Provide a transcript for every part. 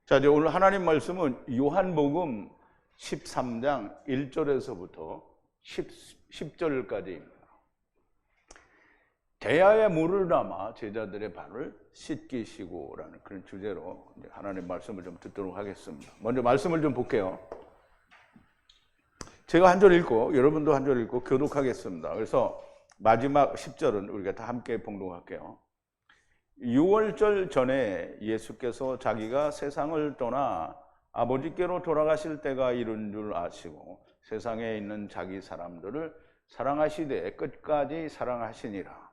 자, 이제 오늘 하나님 말씀은 요한복음 13장 1절에서부터 10절까지입니다. 대야에 물을 담아 제자들의 발을 씻기시고라는 그런 주제로 이제 하나님 말씀을 좀 듣도록 하겠습니다. 먼저 말씀을 좀 볼게요. 제가 한 절 읽고 여러분도 한 절 읽고 교독하겠습니다. 그래서 마지막 10절은 우리가 다 함께 봉독할게요. 6월절 전에 예수께서 자기가 세상을 떠나 아버지께로 돌아가실 때가 이른 줄 아시고 세상에 있는 자기 사람들을 사랑하시되 끝까지 사랑하시니라.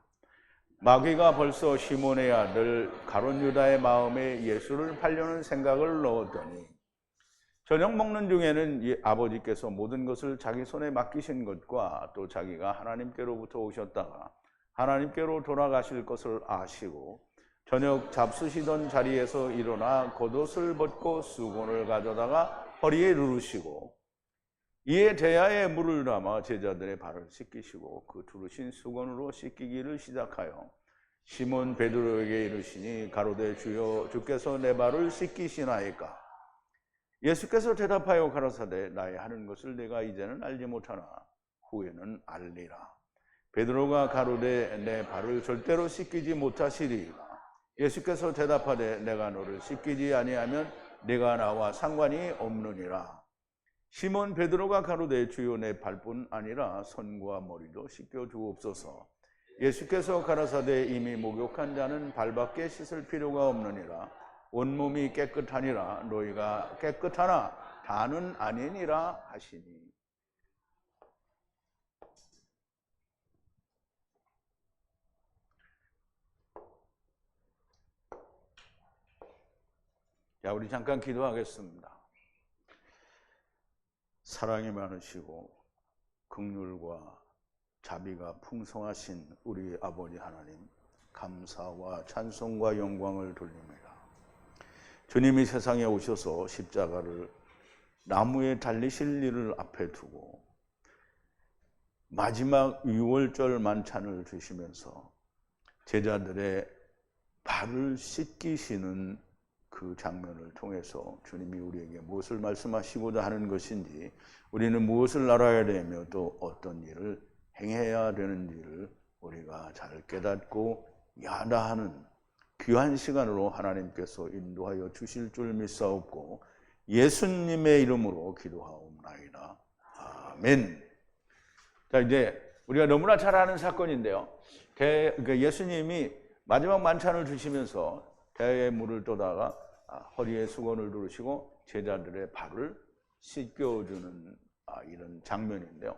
마귀가 벌써 시몬의 아들 가룟 유다의 마음에 예수를 팔려는 생각을 넣었더니 저녁 먹는 중에는 아버지께서 모든 것을 자기 손에 맡기신 것과 또 자기가 하나님께로부터 오셨다가 하나님께로 돌아가실 것을 아시고 저녁 잡수시던 자리에서 일어나 겉옷을 벗고 수건을 가져다가 허리에 두르시고 이에 대야에 물을 담아 제자들의 발을 씻기시고 그 두르신 수건으로 씻기기를 시작하여 시몬 베드로에게 이르시니 가로되 주여 주께서 내 발을 씻기시나이까. 예수께서 대답하여 가라사대 나의 하는 것을 내가 이제는 알지 못하나 후에는 알리라. 베드로가 가로되 내 발을 절대로 씻기지 못하시리이까. 예수께서 대답하되 내가 너를 씻기지 아니하면 네가 나와 상관이 없느니라. 시몬 베드로가 가로되 주여 내 발뿐 아니라 손과 머리도 씻겨 주옵소서. 예수께서 가라사대 이미 목욕한 자는 발밖에 씻을 필요가 없느니라. 온몸이 깨끗하니라. 너희가 깨끗하나 다는 아니니라 하시니. 자, 우리 잠깐 기도하겠습니다. 사랑이 많으시고 긍휼과 자비가 풍성하신 우리 아버지 하나님, 감사와 찬송과 영광을 돌립니다. 주님이 세상에 오셔서 십자가를 나무에 달리실 일을 앞에 두고 마지막 유월절 만찬을 드시면서 제자들의 발을 씻기시는 그 장면을 통해서 주님이 우리에게 무엇을 말씀하시고자 하는 것인지, 우리는 무엇을 알아야 되며 또 어떤 일을 행해야 되는지를 우리가 잘 깨닫고 야다하는 귀한 시간으로 하나님께서 인도하여 주실 줄 믿사옵고 예수님의 이름으로 기도하옵나이다. 아멘. 자, 이제 우리가 너무나 잘 아는 사건인데요. 예수님이 마지막 만찬을 드시면서 대야에 물을 떠다가 허리에 수건을 두르시고 제자들의 발을 씻겨주는 이런 장면인데요.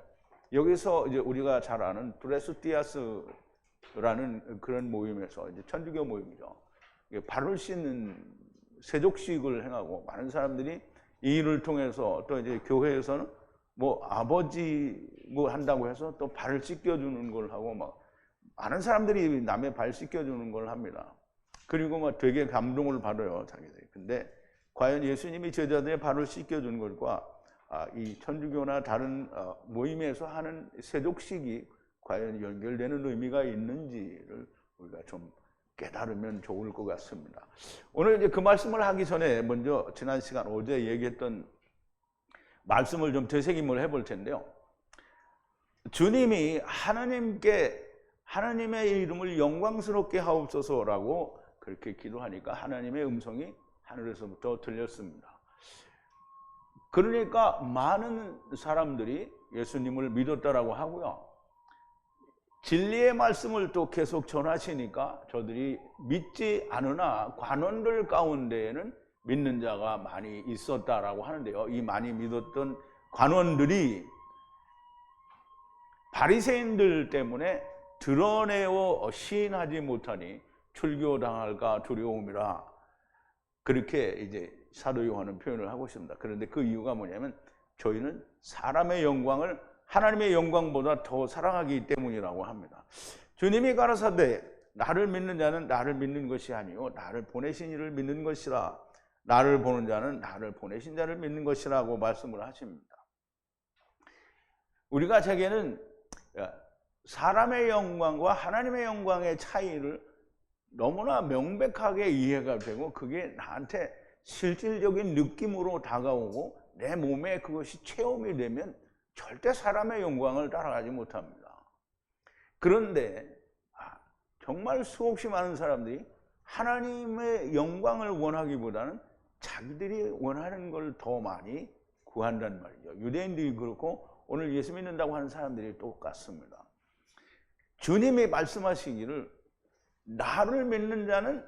여기서 이제 우리가 잘 아는 브레스티아스라는 그런 모임에서 이제 천주교 모임이죠. 발을 씻는 세족식을 행하고 많은 사람들이 이 일을 통해서 또 이제 교회에서는 뭐 아버지 뭐 한다고 해서 또 발을 씻겨주는 걸 하고 막 많은 사람들이 남의 발 씻겨주는 걸 합니다. 그리고 막 되게 감동을 받아요, 자기들이. 근데 과연 예수님이 제자들의 발을 씻겨준 것과 이 천주교나 다른 모임에서 하는 세족식이 과연 연결되는 의미가 있는지를 우리가 좀 깨달으면 좋을 것 같습니다. 오늘 이제 그 말씀을 하기 전에 먼저 지난 시간 어제 얘기했던 말씀을 좀 되새김을 해볼 텐데요. 주님이 하나님의 이름을 영광스럽게 하옵소서라고 그렇게 기도하니까 하나님의 음성이 하늘에서부터 들렸습니다. 그러니까 많은 사람들이 예수님을 믿었다라고 하고요. 진리의 말씀을 또 계속 전하시니까 저들이 믿지 않으나 관원들 가운데에는 믿는 자가 많이 있었다라고 하는데요. 이 많이 믿었던 관원들이 바리새인들 때문에 드러내어 시인하지 못하니 출교당할까 두려움이라, 그렇게 이제 사도 요한은 표현을 하고 있습니다. 그런데 그 이유가 뭐냐면 저희는 사람의 영광을 하나님의 영광보다 더 사랑하기 때문이라고 합니다. 주님이 가라사대 나를 믿는 자는 나를 믿는 것이 아니요 나를 보내신 이를 믿는 것이라. 나를 보는 자는 나를 보내신 자를 믿는 것이라고 말씀을 하십니다. 우리가 제게는 사람의 영광과 하나님의 영광의 차이를 너무나 명백하게 이해가 되고 그게 나한테 실질적인 느낌으로 다가오고 내 몸에 그것이 체험이 되면 절대 사람의 영광을 따라가지 못합니다. 그런데 정말 수없이 많은 사람들이 하나님의 영광을 원하기보다는 자기들이 원하는 걸 더 많이 구한단 말이죠. 유대인들이 그렇고 오늘 예수 믿는다고 하는 사람들이 똑같습니다. 주님이 말씀하시기를 나를 믿는 자는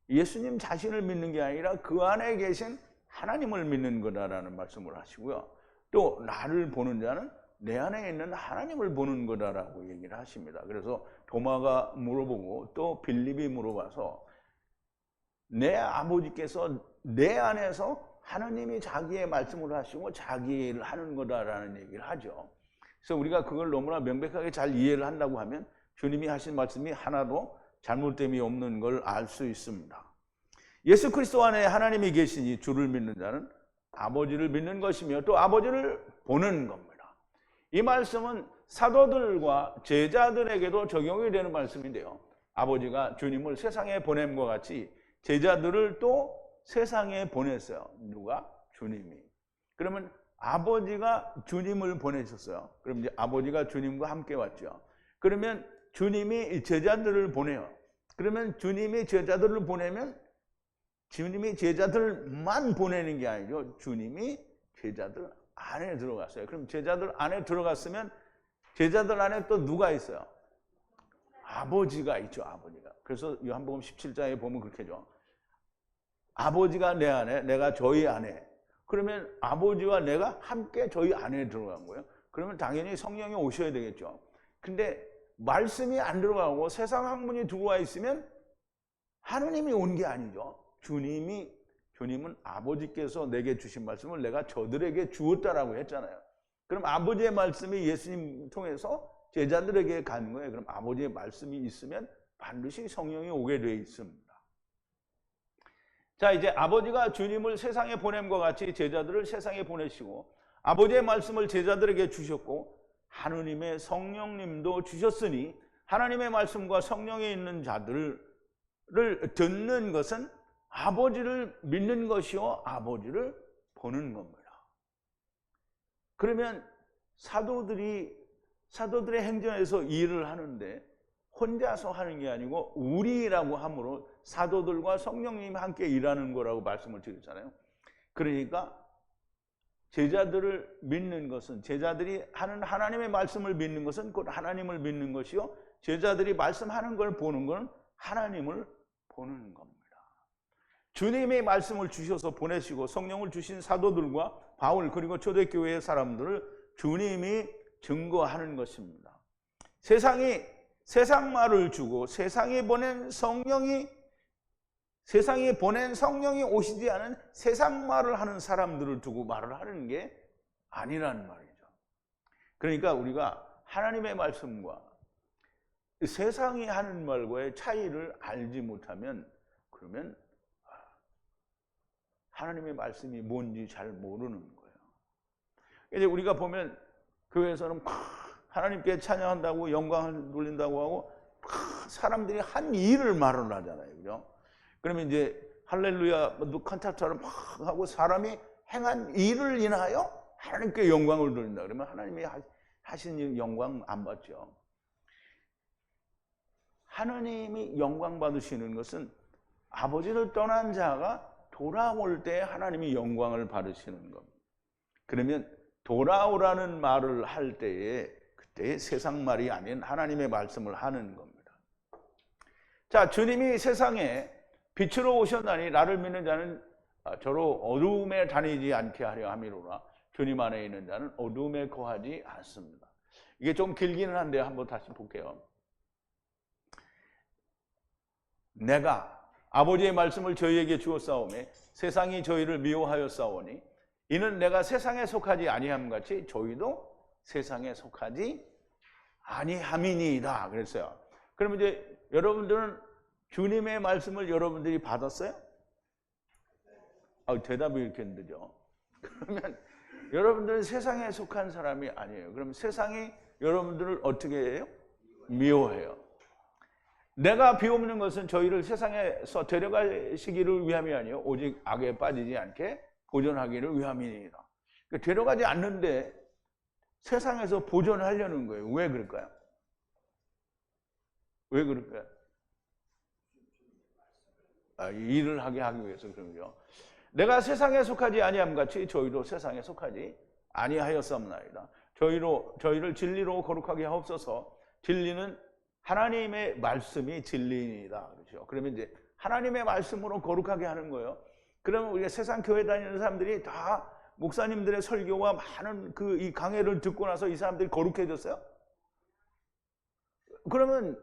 예수님 자신을 믿는 게 아니라 그 안에 계신 하나님을 믿는 거다라는 말씀을 하시고요. 또 나를 보는 자는 내 안에 있는 하나님을 보는 거다라고 얘기를 하십니다. 그래서 도마가 물어보고 또 빌립이 물어봐서 내 아버지께서 내 안에서 하나님이 자기의 말씀을 하시고 자기 일을 하는 거다라는 얘기를 하죠. 그래서 우리가 그걸 너무나 명백하게 잘 이해를 한다고 하면 주님이 하신 말씀이 하나도 잘못됨이 없는 걸 알 수 있습니다. 예수 그리스도 안에 하나님이 계시니 주를 믿는 자는 아버지를 믿는 것이며 또 아버지를 보는 겁니다. 이 말씀은 사도들과 제자들에게도 적용이 되는 말씀인데요. 아버지가 주님을 세상에 보냄과 같이 제자들을 또 세상에 보냈어요. 누가? 주님이. 그러면 아버지가 주님을 보내셨어요. 그럼 이제 아버지가 주님과 함께 왔죠. 그러면 주님이 제자들을 보내요. 그러면 주님이 제자들을 보내면 주님이 제자들만 보내는 게 아니죠. 주님이 제자들 안에 들어갔어요. 그럼 제자들 안에 들어갔으면 제자들 안에 또 누가 있어요? 아버지가 있죠. 아버지가. 그래서 요한복음 17장에 보면 그렇게 하죠. 아버지가 내 안에, 내가 저희 안에. 그러면 아버지와 내가 함께 저희 안에 들어간 거예요. 그러면 당연히 성령이 오셔야 되겠죠. 근데 말씀이 안 들어가고 세상 학문이 들어와 있으면 하느님이 온 게 아니죠. 주님은 아버지께서 내게 주신 말씀을 내가 저들에게 주었다라고 했잖아요. 그럼 아버지의 말씀이 예수님 통해서 제자들에게 가는 거예요. 그럼 아버지의 말씀이 있으면 반드시 성령이 오게 되어 있습니다. 자, 이제 아버지가 주님을 세상에 보냄과 같이 제자들을 세상에 보내시고 아버지의 말씀을 제자들에게 주셨고 하느님의 성령님도 주셨으니 하나님의 말씀과 성령에 있는 자들을 듣는 것은 아버지를 믿는 것이요 아버지를 보는 겁니다. 그러면 사도들의 행전에서 일을 하는데 혼자서 하는 게 아니고 우리라고 함으로 사도들과 성령님이 함께 일하는 거라고 말씀을 드렸잖아요. 그러니까 제자들을 믿는 것은 제자들이 하는 하나님의 말씀을 믿는 것은 곧 하나님을 믿는 것이요 제자들이 말씀하는 걸 보는 건 하나님을 보는 겁니다. 주님의 말씀을 주셔서 보내시고 성령을 주신 사도들과 바울 그리고 초대교회의 사람들을 주님이 증거하는 것입니다. 세상 말을 주고 세상에 보낸 성령이 오시지 않은 세상 말을 하는 사람들을 두고 말을 하는 게 아니라는 말이죠. 그러니까 우리가 하나님의 말씀과 세상이 하는 말과의 차이를 알지 못하면 그러면 하나님의 말씀이 뭔지 잘 모르는 거예요. 이제 우리가 보면 교회에서는 하나님께 찬양한다고 영광을 돌린다고 하고 사람들이 한 일을 말을 하잖아요. 그죠? 그러면 이제 할렐루야 칸타타를 막 하고 사람이 행한 일을 인하여 하나님께 영광을 돌린다. 그러면 하나님이 하신 영광 안 받죠. 하나님이 영광 받으시는 것은 아버지를 떠난 자가 돌아올 때 하나님이 영광을 받으시는 겁니다. 그러면 돌아오라는 말을 할 때에 그때 세상 말이 아닌 하나님의 말씀을 하는 겁니다. 자, 주님이 세상에 빛으로 오셨나니 나를 믿는 자는 저로 어두움에 다니지 않게 하려 함이로라. 주님 안에 있는 자는 어두움에 거하지 않습니다. 이게 좀 길기는 한데 한번 다시 볼게요. 내가 아버지의 말씀을 저희에게 주었사오매 세상이 저희를 미워하였사오니 이는 내가 세상에 속하지 아니함 같이 저희도 세상에 속하지 아니함이니이다 그랬어요. 그러면 이제 여러분들은 주님의 말씀을 여러분들이 받았어요? 대답이 이렇게 늦죠. 그러면 여러분들은 세상에 속한 사람이 아니에요. 그럼 세상이 여러분들을 어떻게 해요? 미워해요. 내가 비옵는 것은 저희를 세상에서 데려가시기를 위함이 아니요 오직 악에 빠지지 않게 보존하기를 위함이니이다. 그러니까 데려가지 않는데 세상에서 보존하려는 거예요. 왜 그럴까요? 왜 그럴까요? 일을 하게 하기 위해서 그런 거죠. 내가 세상에 속하지 아니함 같이 저희도 세상에 속하지 아니하였사옵나이다. 저희를 진리로 거룩하게 하옵소서. 진리는 하나님의 말씀이 진리이다. 그렇죠. 그러면 이제 하나님의 말씀으로 거룩하게 하는 거예요. 그러면 우리가 세상 교회 다니는 사람들이 다 목사님들의 설교와 많은 이 강해를 듣고 나서 이 사람들이 거룩해졌어요? 그러면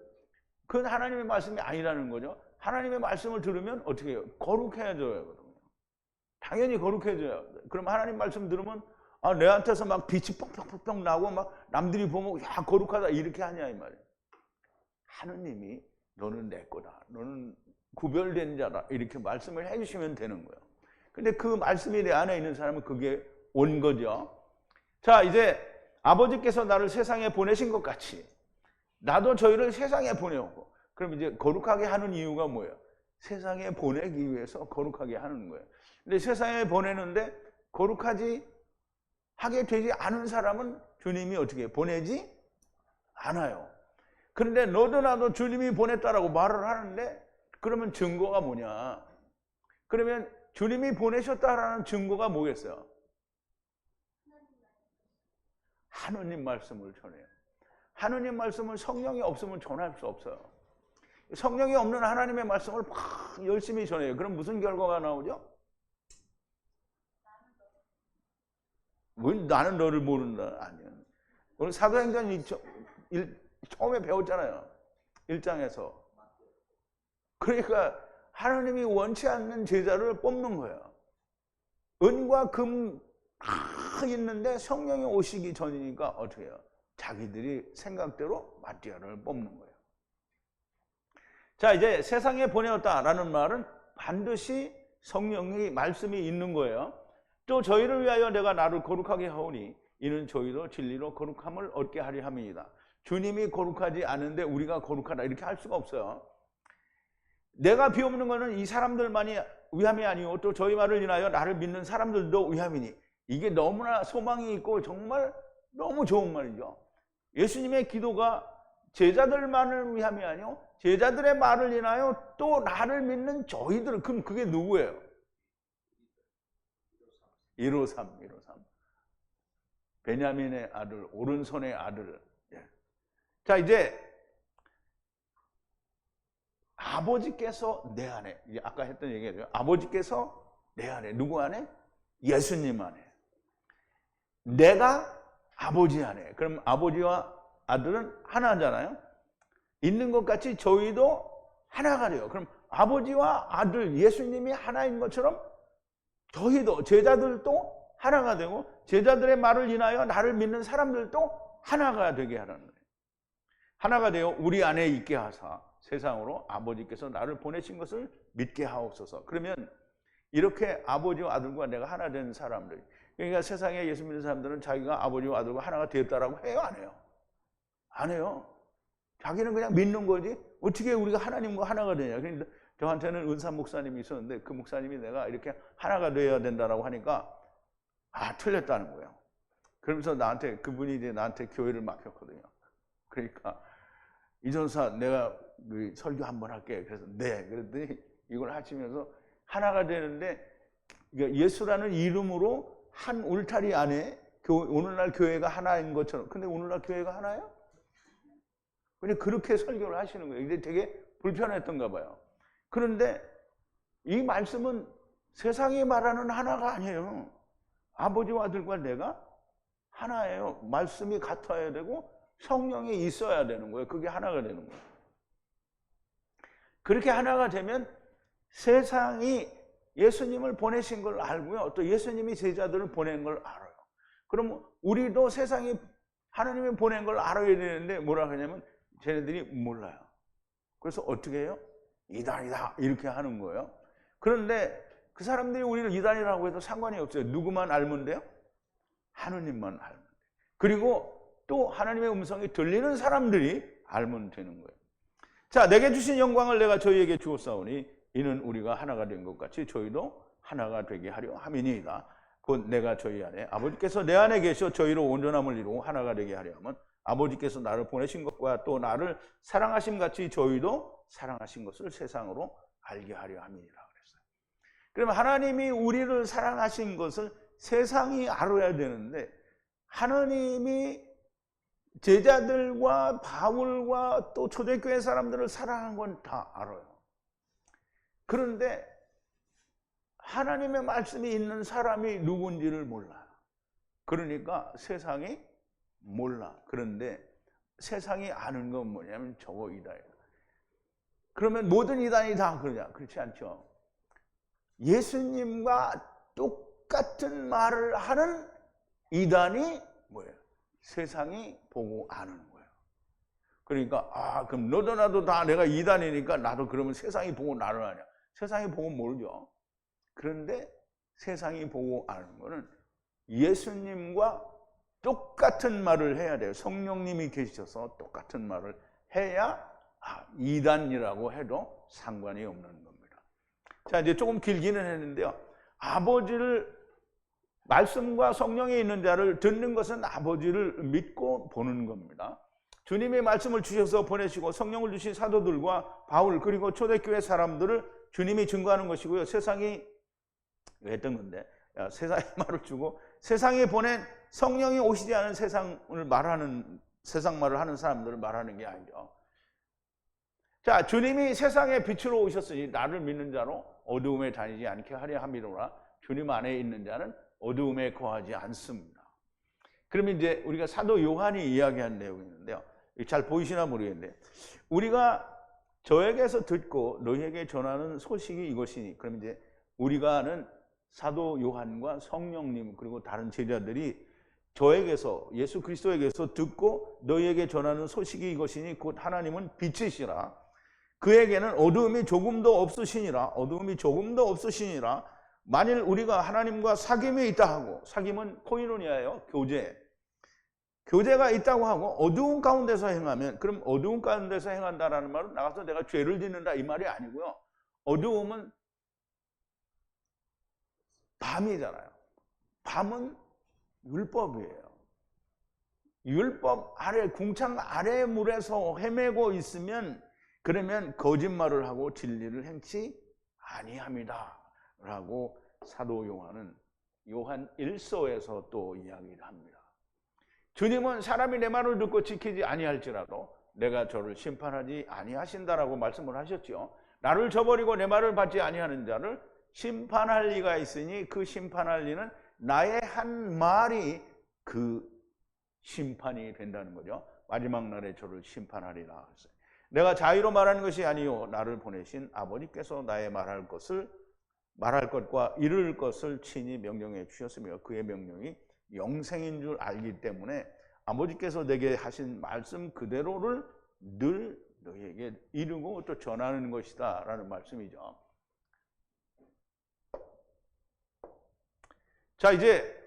그건 하나님의 말씀이 아니라는 거죠. 하나님의 말씀을 들으면 어떻게 해요? 거룩해져요. 당연히 거룩해져요. 그럼 하나님 말씀 들으면 내한테서 막 빛이 뻥뻥뻥 나고 막 남들이 보면 야 거룩하다 이렇게 하냐 이 말이에요. 하느님이 너는 내 거다. 너는 구별된 자다. 이렇게 말씀을 해주시면 되는 거예요. 근데 그 말씀이 내 안에 있는 사람은 그게 온 거죠. 자, 이제 아버지께서 나를 세상에 보내신 것 같이 나도 저희를 세상에 보내오고, 그럼 이제 거룩하게 하는 이유가 뭐예요? 세상에 보내기 위해서 거룩하게 하는 거예요. 근데 세상에 보내는데 거룩하지 하게 되지 않은 사람은 주님이 어떻게 보내지 않아요. 그런데 너도 나도 주님이 보냈다라고 말을 하는데 그러면 증거가 뭐냐? 그러면 주님이 보내셨다라는 증거가 뭐겠어요? 하느님 말씀을 전해요. 하느님 말씀을 성령이 없으면 전할 수 없어요. 성령이 없는 하나님의 말씀을 막 열심히 전해요. 그럼 무슨 결과가 나오죠? 나는 너를 모른다. 아니요. 오늘 사도행전 처음에 배웠잖아요. 1장에서. 그러니까 하나님이 원치 않는 제자를 뽑는 거예요. 은과 금 다 있는데 성령이 오시기 전이니까 어떻게 해요? 자기들이 생각대로 마띠아를 뽑는 거예요. 자, 이제 세상에 보내었다라는 말은 반드시 성령의 말씀이 있는 거예요. 또 저희를 위하여 내가 나를 거룩하게 하오니 이는 저희도 진리로 거룩함을 얻게 하려 함이니이다. 주님이 거룩하지 않은데 우리가 거룩하다 이렇게 할 수가 없어요. 내가 비옵는 것은 이 사람들만이 위함이 아니고 또 저희 말을 인하여 나를 믿는 사람들도 위함이니, 이게 너무나 소망이 있고 정말 너무 좋은 말이죠. 예수님의 기도가 제자들만을 위함이 아니고 제자들의 말을 인하여 또 나를 믿는 저희들, 그럼 그게 누구예요? 153. 베냐민의 아들, 오른손의 아들. 자, 이제 아버지께서 내 안에, 아까 했던 얘기죠. 아버지께서 내 안에, 누구 안에? 예수님 안에. 내가 아버지 안에. 그럼 아버지와 아들은 하나잖아요. 있는 것 같이 저희도 하나가 돼요. 그럼 아버지와 아들, 예수님이 하나인 것처럼 저희도, 제자들도 하나가 되고 제자들의 말을 인하여 나를 믿는 사람들도 하나가 되게 하라는 거예요. 하나가 되어 우리 안에 있게 하사 세상으로 아버지께서 나를 보내신 것을 믿게 하옵소서. 그러면 이렇게 아버지와 아들과 내가 하나 된 사람들, 그러니까 세상에 예수 믿는 사람들은 자기가 아버지와 아들과 하나가 되었다라고 해요? 안 해요? 안 해요. 자기는 그냥 믿는 거지 어떻게 우리가 하나님과 하나가 되냐. 그러니까 저한테는 은사 목사님이 있었는데 그 목사님이 내가 이렇게 하나가 되어야 된다라고 하니까 틀렸다는 거예요. 그러면서 그분이 이제 나한테 교회를 맡겼거든요. 그러니까 이전사 내가 설교 한번 할게. 그래서 네. 그랬더니 이걸 하시면서 하나가 되는데 예수라는 이름으로 한 울타리 안에 오늘날 교회가 하나인 것처럼. 근데 오늘날 교회가 하나예요? 근데 그렇게 설교를 하시는 거예요. 이게 되게 불편했던가 봐요. 그런데 이 말씀은 세상이 말하는 하나가 아니에요. 아버지와 아들과 내가 하나예요. 말씀이 같아야 되고 성령이 있어야 되는 거예요. 그게 하나가 되는 거예요. 그렇게 하나가 되면 세상이 예수님을 보내신 걸 알고요. 또 예수님이 제자들을 보낸 걸 알아요. 그럼 우리도 세상이 하나님이 보낸 걸 알아야 되는데 뭐라 하냐면 쟤네들이 몰라요. 그래서 어떻게 해요? 이단이다 이렇게 하는 거예요. 그런데 그 사람들이 우리를 이단이라고 해도 상관이 없어요. 누구만 알면 돼요? 하느님만 알면 돼요. 그리고 또 하나님의 음성이 들리는 사람들이 알면 되는 거예요. 자, 내게 주신 영광을 내가 저희에게 주었사오니 이는 우리가 하나가 된 것 같이 저희도 하나가 되게 하려 함이니이다. 곧 내가 저희 안에 아버지께서 내 안에 계셔 저희로 온전함을 이루고 하나가 되게 하려 하면 아버지께서 나를 보내신 것과 또 나를 사랑하심 같이 저희도 사랑하신 것을 세상으로 알게 하려 함이니라 그랬어요. 그러면 하나님이 우리를 사랑하신 것을 세상이 알아야 되는데 하나님이 제자들과 바울과 또 초대교회 사람들을 사랑한 건 다 알아요. 그런데 하나님의 말씀이 있는 사람이 누군지를 몰라요. 그러니까 세상이 몰라. 그런데 세상이 아는 건 뭐냐면 저거 이다예요. 그러면 모든 이단이 다 그러냐? 그렇지 않죠. 예수님과 똑같은 말을 하는 이단이 뭐예요? 세상이 보고 아는 거예요. 그러니까 그럼 너도 나도 다 내가 이단이니까 나도 그러면 세상이 보고 나를 아냐? 세상이 보고 모르죠. 그런데 세상이 보고 아는 거는 예수님과 똑같은 말을 해야 돼요. 성령님이 계셔서 똑같은 말을 해야 이단이라고 해도 상관이 없는 겁니다. 자, 이제 조금 길기는 했는데요. 아버지를 말씀과 성령이 있는 자를 듣는 것은 아버지를 믿고 보는 겁니다. 주님이 말씀을 주셔서 보내시고 성령을 주신 사도들과 바울 그리고 초대교회 사람들을 주님이 증거하는 것이고요. 세상이 했던 건데 세상에 말을 주고 세상에 보낸 성령이 오시지 않은 세상을 말하는 세상 말을 하는 사람들을 말하는 게 아니죠. 자, 주님이 세상에 빛으로 오셨으니 나를 믿는 자로 어두움에 다니지 않게 하려 함이로라. 주님 안에 있는 자는 어두움에 거하지 않습니다. 그러면 이제 우리가 사도 요한이 이야기한 내용이 있는데요. 잘 보이시나 모르겠는데 우리가 저에게서 듣고 너희에게 전하는 소식이 이것이니 그럼 이제 우리가 아는 사도 요한과 성령님 그리고 다른 제자들이 저에게서 예수 그리스도에게서 듣고 너희에게 전하는 소식이 이것이니 곧 하나님은 빛이시라. 그에게는 어두움이 조금도 없으시니라. 만일 우리가 하나님과 사귐이 있다 하고 사귐은 코이노니아예요. 교제가 있다고 하고 어두운 가운데서 행하면 그럼 어두운 가운데서 행한다라는 말은 나가서 내가 죄를 짓는다 이 말이 아니고요. 어두움은 밤이잖아요. 밤은 율법이에요. 율법 아래 궁창 아래 물에서 헤매고 있으면 그러면 거짓말을 하고 진리를 행치 아니합니다 라고 사도 요한은 요한 1서에서 또 이야기를 합니다. 주님은 사람이 내 말을 듣고 지키지 아니할지라도 내가 저를 심판하지 아니하신다라고 말씀을 하셨죠. 나를 저버리고 내 말을 받지 아니하는 자를 심판할 리가 있으니 그 심판할 리는 나의 한 말이 그 심판이 된다는 거죠. 마지막 날에 저를 심판하리라 했어요. 내가 자의로 말하는 것이 아니요 나를 보내신 아버지께서 나의 말할 것과 이룰 것을 친히 명령해 주셨으며 그의 명령이 영생인 줄 알기 때문에 아버지께서 내게 하신 말씀 그대로를 늘 너희에게 이루고 또 전하는 것이다 라는 말씀이죠. 자, 이제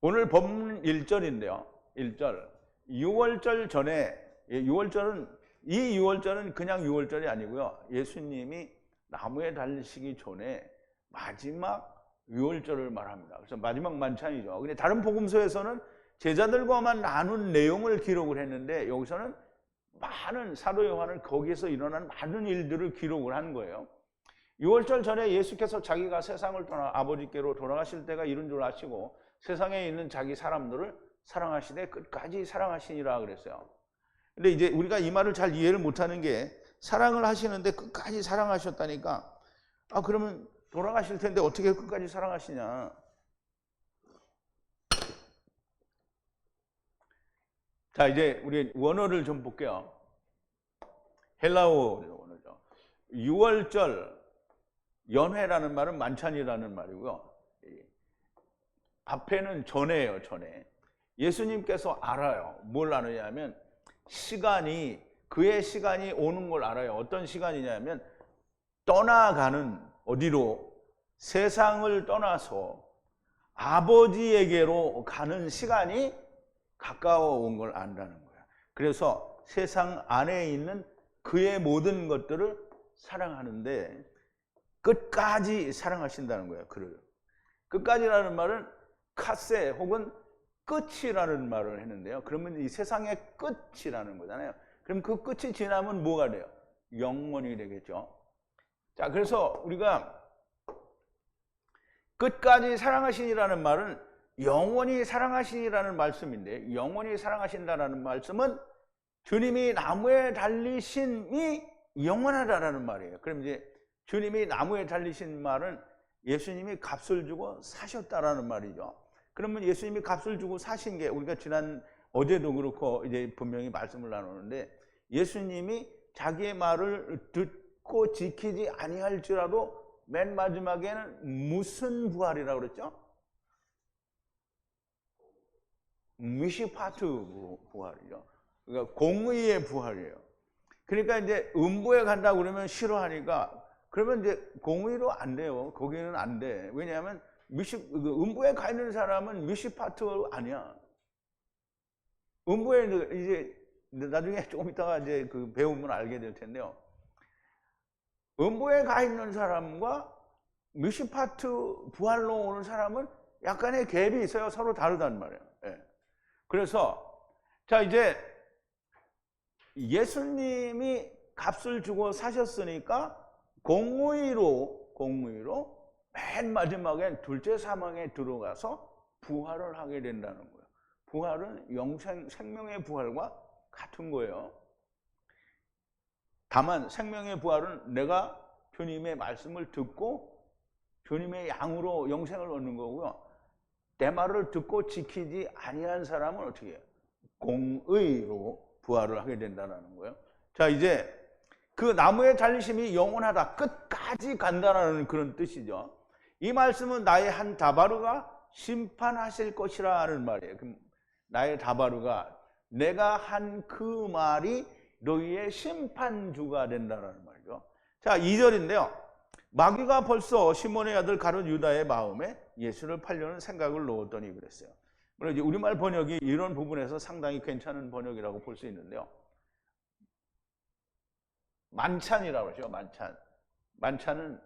오늘 본 1절인데요. 1절 6월절 전에 이 6월절은 그냥 6월절이 아니고요. 예수님이 나무에 달리시기 전에 마지막 6월절을 말합니다. 그래서 마지막 만찬이죠. 근데 다른 복음서에서는 제자들과만 나눈 내용을 기록을 했는데 여기서는 많은 사도 요한은 거기에서 일어난 많은 일들을 기록을 한 거예요. 6월절 전에 예수께서 자기가 세상을 떠나 아버지께로 돌아가실 때가 이른 줄 아시고 세상에 있는 자기 사람들을 사랑하시되 끝까지 사랑하시니라 그랬어요. 근데 이제 우리가 이 말을 잘 이해를 못하는 게 사랑을 하시는데 끝까지 사랑하셨다니까 그러면 돌아가실 텐데 어떻게 끝까지 사랑하시냐. 자, 이제 우리 원어를 좀 볼게요. 헬라어 원어죠. 6월절 연회라는 말은 만찬이라는 말이고요. 앞에는 전에예요. 전에 예수님께서 알아요. 뭘 아느냐면 그의 시간이 오는 걸 알아요. 어떤 시간이냐면 떠나가는 어디로 세상을 떠나서 아버지에게로 가는 시간이 가까워 온 걸 안다는 거예요. 그래서 세상 안에 있는 그의 모든 것들을 사랑하는데 끝까지 사랑하신다는 거예요. 그를. 끝까지라는 말은 카세 혹은 끝이라는 말을 했는데요. 그러면 이 세상의 끝이라는 거잖아요. 그럼 그 끝이 지나면 뭐가 돼요? 영원이 되겠죠. 자, 그래서 우리가 끝까지 사랑하시니라는 말은 영원히 사랑하시니라는 말씀인데, 영원히 사랑하신다라는 말씀은 주님이 나무에 달리심이 영원하다라는 말이에요. 그럼 이제 주님이 나무에 달리신 말은 예수님이 값을 주고 사셨다라는 말이죠. 그러면 예수님이 값을 주고 사신 게 우리가 어제도 그렇고 이제 분명히 말씀을 나누는데, 예수님이 자기의 말을 듣고 지키지 아니할지라도 맨 마지막에는 무슨 부활이라고 그랬죠? 미시파트 부활이죠. 그러니까 공의의 부활이에요. 그러니까 이제 음부에 간다고 그러면 싫어하니까, 그러면 이제 공의로 안 돼요. 거기는 안 돼. 왜냐하면 음부에 가 있는 사람은 미시파트 아니야. 음부에 이제 나중에 조금 있다가 이제 그 배우면 알게 될 텐데요. 음부에 가 있는 사람과 미시파트 부활로 오는 사람은 약간의 갭이 있어요. 서로 다르단 말이에요. 예. 그래서 자, 이제 예수님이 값을 주고 사셨으니까 공의로 맨 마지막엔 둘째 사망에 들어가서 부활을 하게 된다는 거예요. 부활은 생명의 부활과 같은 거예요. 다만 생명의 부활은 내가 주님의 말씀을 듣고 주님의 양으로 영생을 얻는 거고요. 내 말을 듣고 지키지 아니한 사람은 어떻게 해요? 공의로 부활을 하게 된다는 거예요. 자, 이제 그 나무의 달리심이 영원하다, 끝까지 간다라는 그런 뜻이죠. 이 말씀은 나의 한 다바르가 심판하실 것이라 하는 말이에요. 그럼 나의 다바르가, 내가 한 그 말이 너희의 심판주가 된다는 말이죠. 자, 2절인데요. 마귀가 벌써 시몬의 아들 가룟 유다의 마음에 예수를 팔려는 생각을 넣었더니 그랬어요. 물론 이제 우리말 번역이 이런 부분에서 상당히 괜찮은 번역이라고 볼 수 있는데요. 만찬이라고 하죠. 만찬은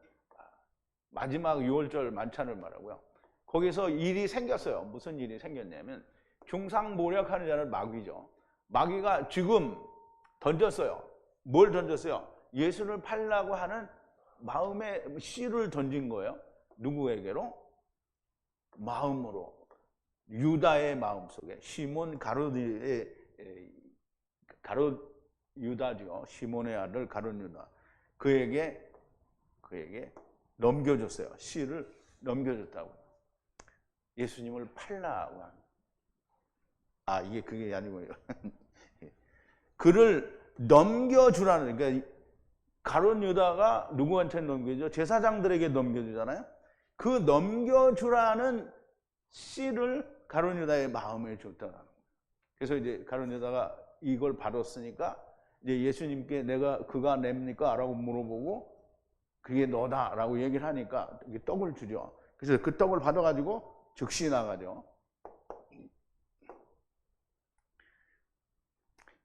마지막 6월절 만찬을 말하고요. 거기서 일이 생겼어요. 무슨 일이 생겼냐면 중상모략하는 자는 마귀죠. 마귀가 지금 던졌어요. 뭘 던졌어요? 예수를 팔라고 하는 마음의 씨를 던진 거예요. 누구에게로? 마음으로. 유다의 마음속에. 시몬 가룟 유다죠. 시몬의 아들 가룟 유다. 그에게 넘겨줬어요. 씨를 넘겨줬다고. 예수님을 팔라고 하는. 이게 그게 아니고요. 그를 넘겨주라는, 그러니까 가룟 유다가 누구한테 넘겨줘? 제사장들에게 넘겨주잖아요. 그 넘겨주라는 씨를 가룟 유다의 마음에 줬다는 거예요. 그래서 이제 가룟 유다가 이걸 받았으니까 이제 예수님께 그가 냅니까? 라고 물어보고 그게 너다라고 얘기를 하니까 떡을 주죠. 그래서 그 떡을 받아가지고 즉시 나가죠.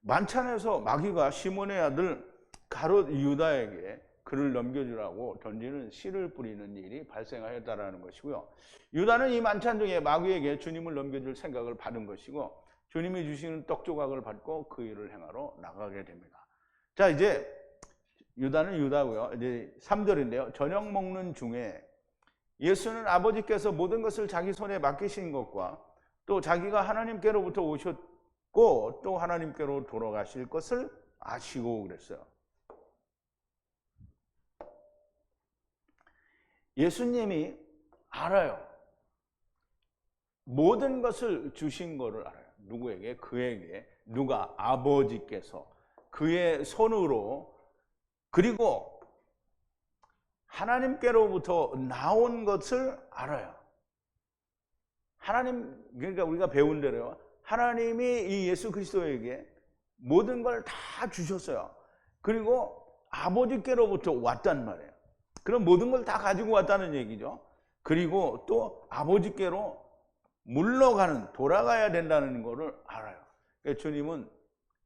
만찬에서 마귀가 시몬의 아들 가룟 유다에게 그를 넘겨주라고 던지는 씨를 뿌리는 일이 발생하였다라는 것이고요. 유다는 이 만찬 중에 마귀에게 주님을 넘겨줄 생각을 받은 것이고, 주님이 주시는 떡 조각을 받고 그 일을 행하러 나가게 됩니다. 자, 이제 유다는 유다고요. 이제 3절인데요. 저녁 먹는 중에 예수는 아버지께서 모든 것을 자기 손에 맡기신 것과 또 자기가 하나님께로부터 오셨고 또 하나님께로 돌아가실 것을 아시고 그랬어요. 예수님이 알아요. 모든 것을 주신 거를 알아요. 누구에게? 그에게. 누가? 아버지께서 그의 손으로, 그리고 하나님께로부터 나온 것을 알아요. 그러니까 우리가 배운 대로요. 하나님이 이 예수 그리스도에게 모든 걸 다 주셨어요. 그리고 아버지께로부터 왔단 말이에요. 그럼 모든 걸 다 가지고 왔다는 얘기죠. 그리고 또 아버지께로 물러가는, 돌아가야 된다는 것을 알아요. 그러니까 주님은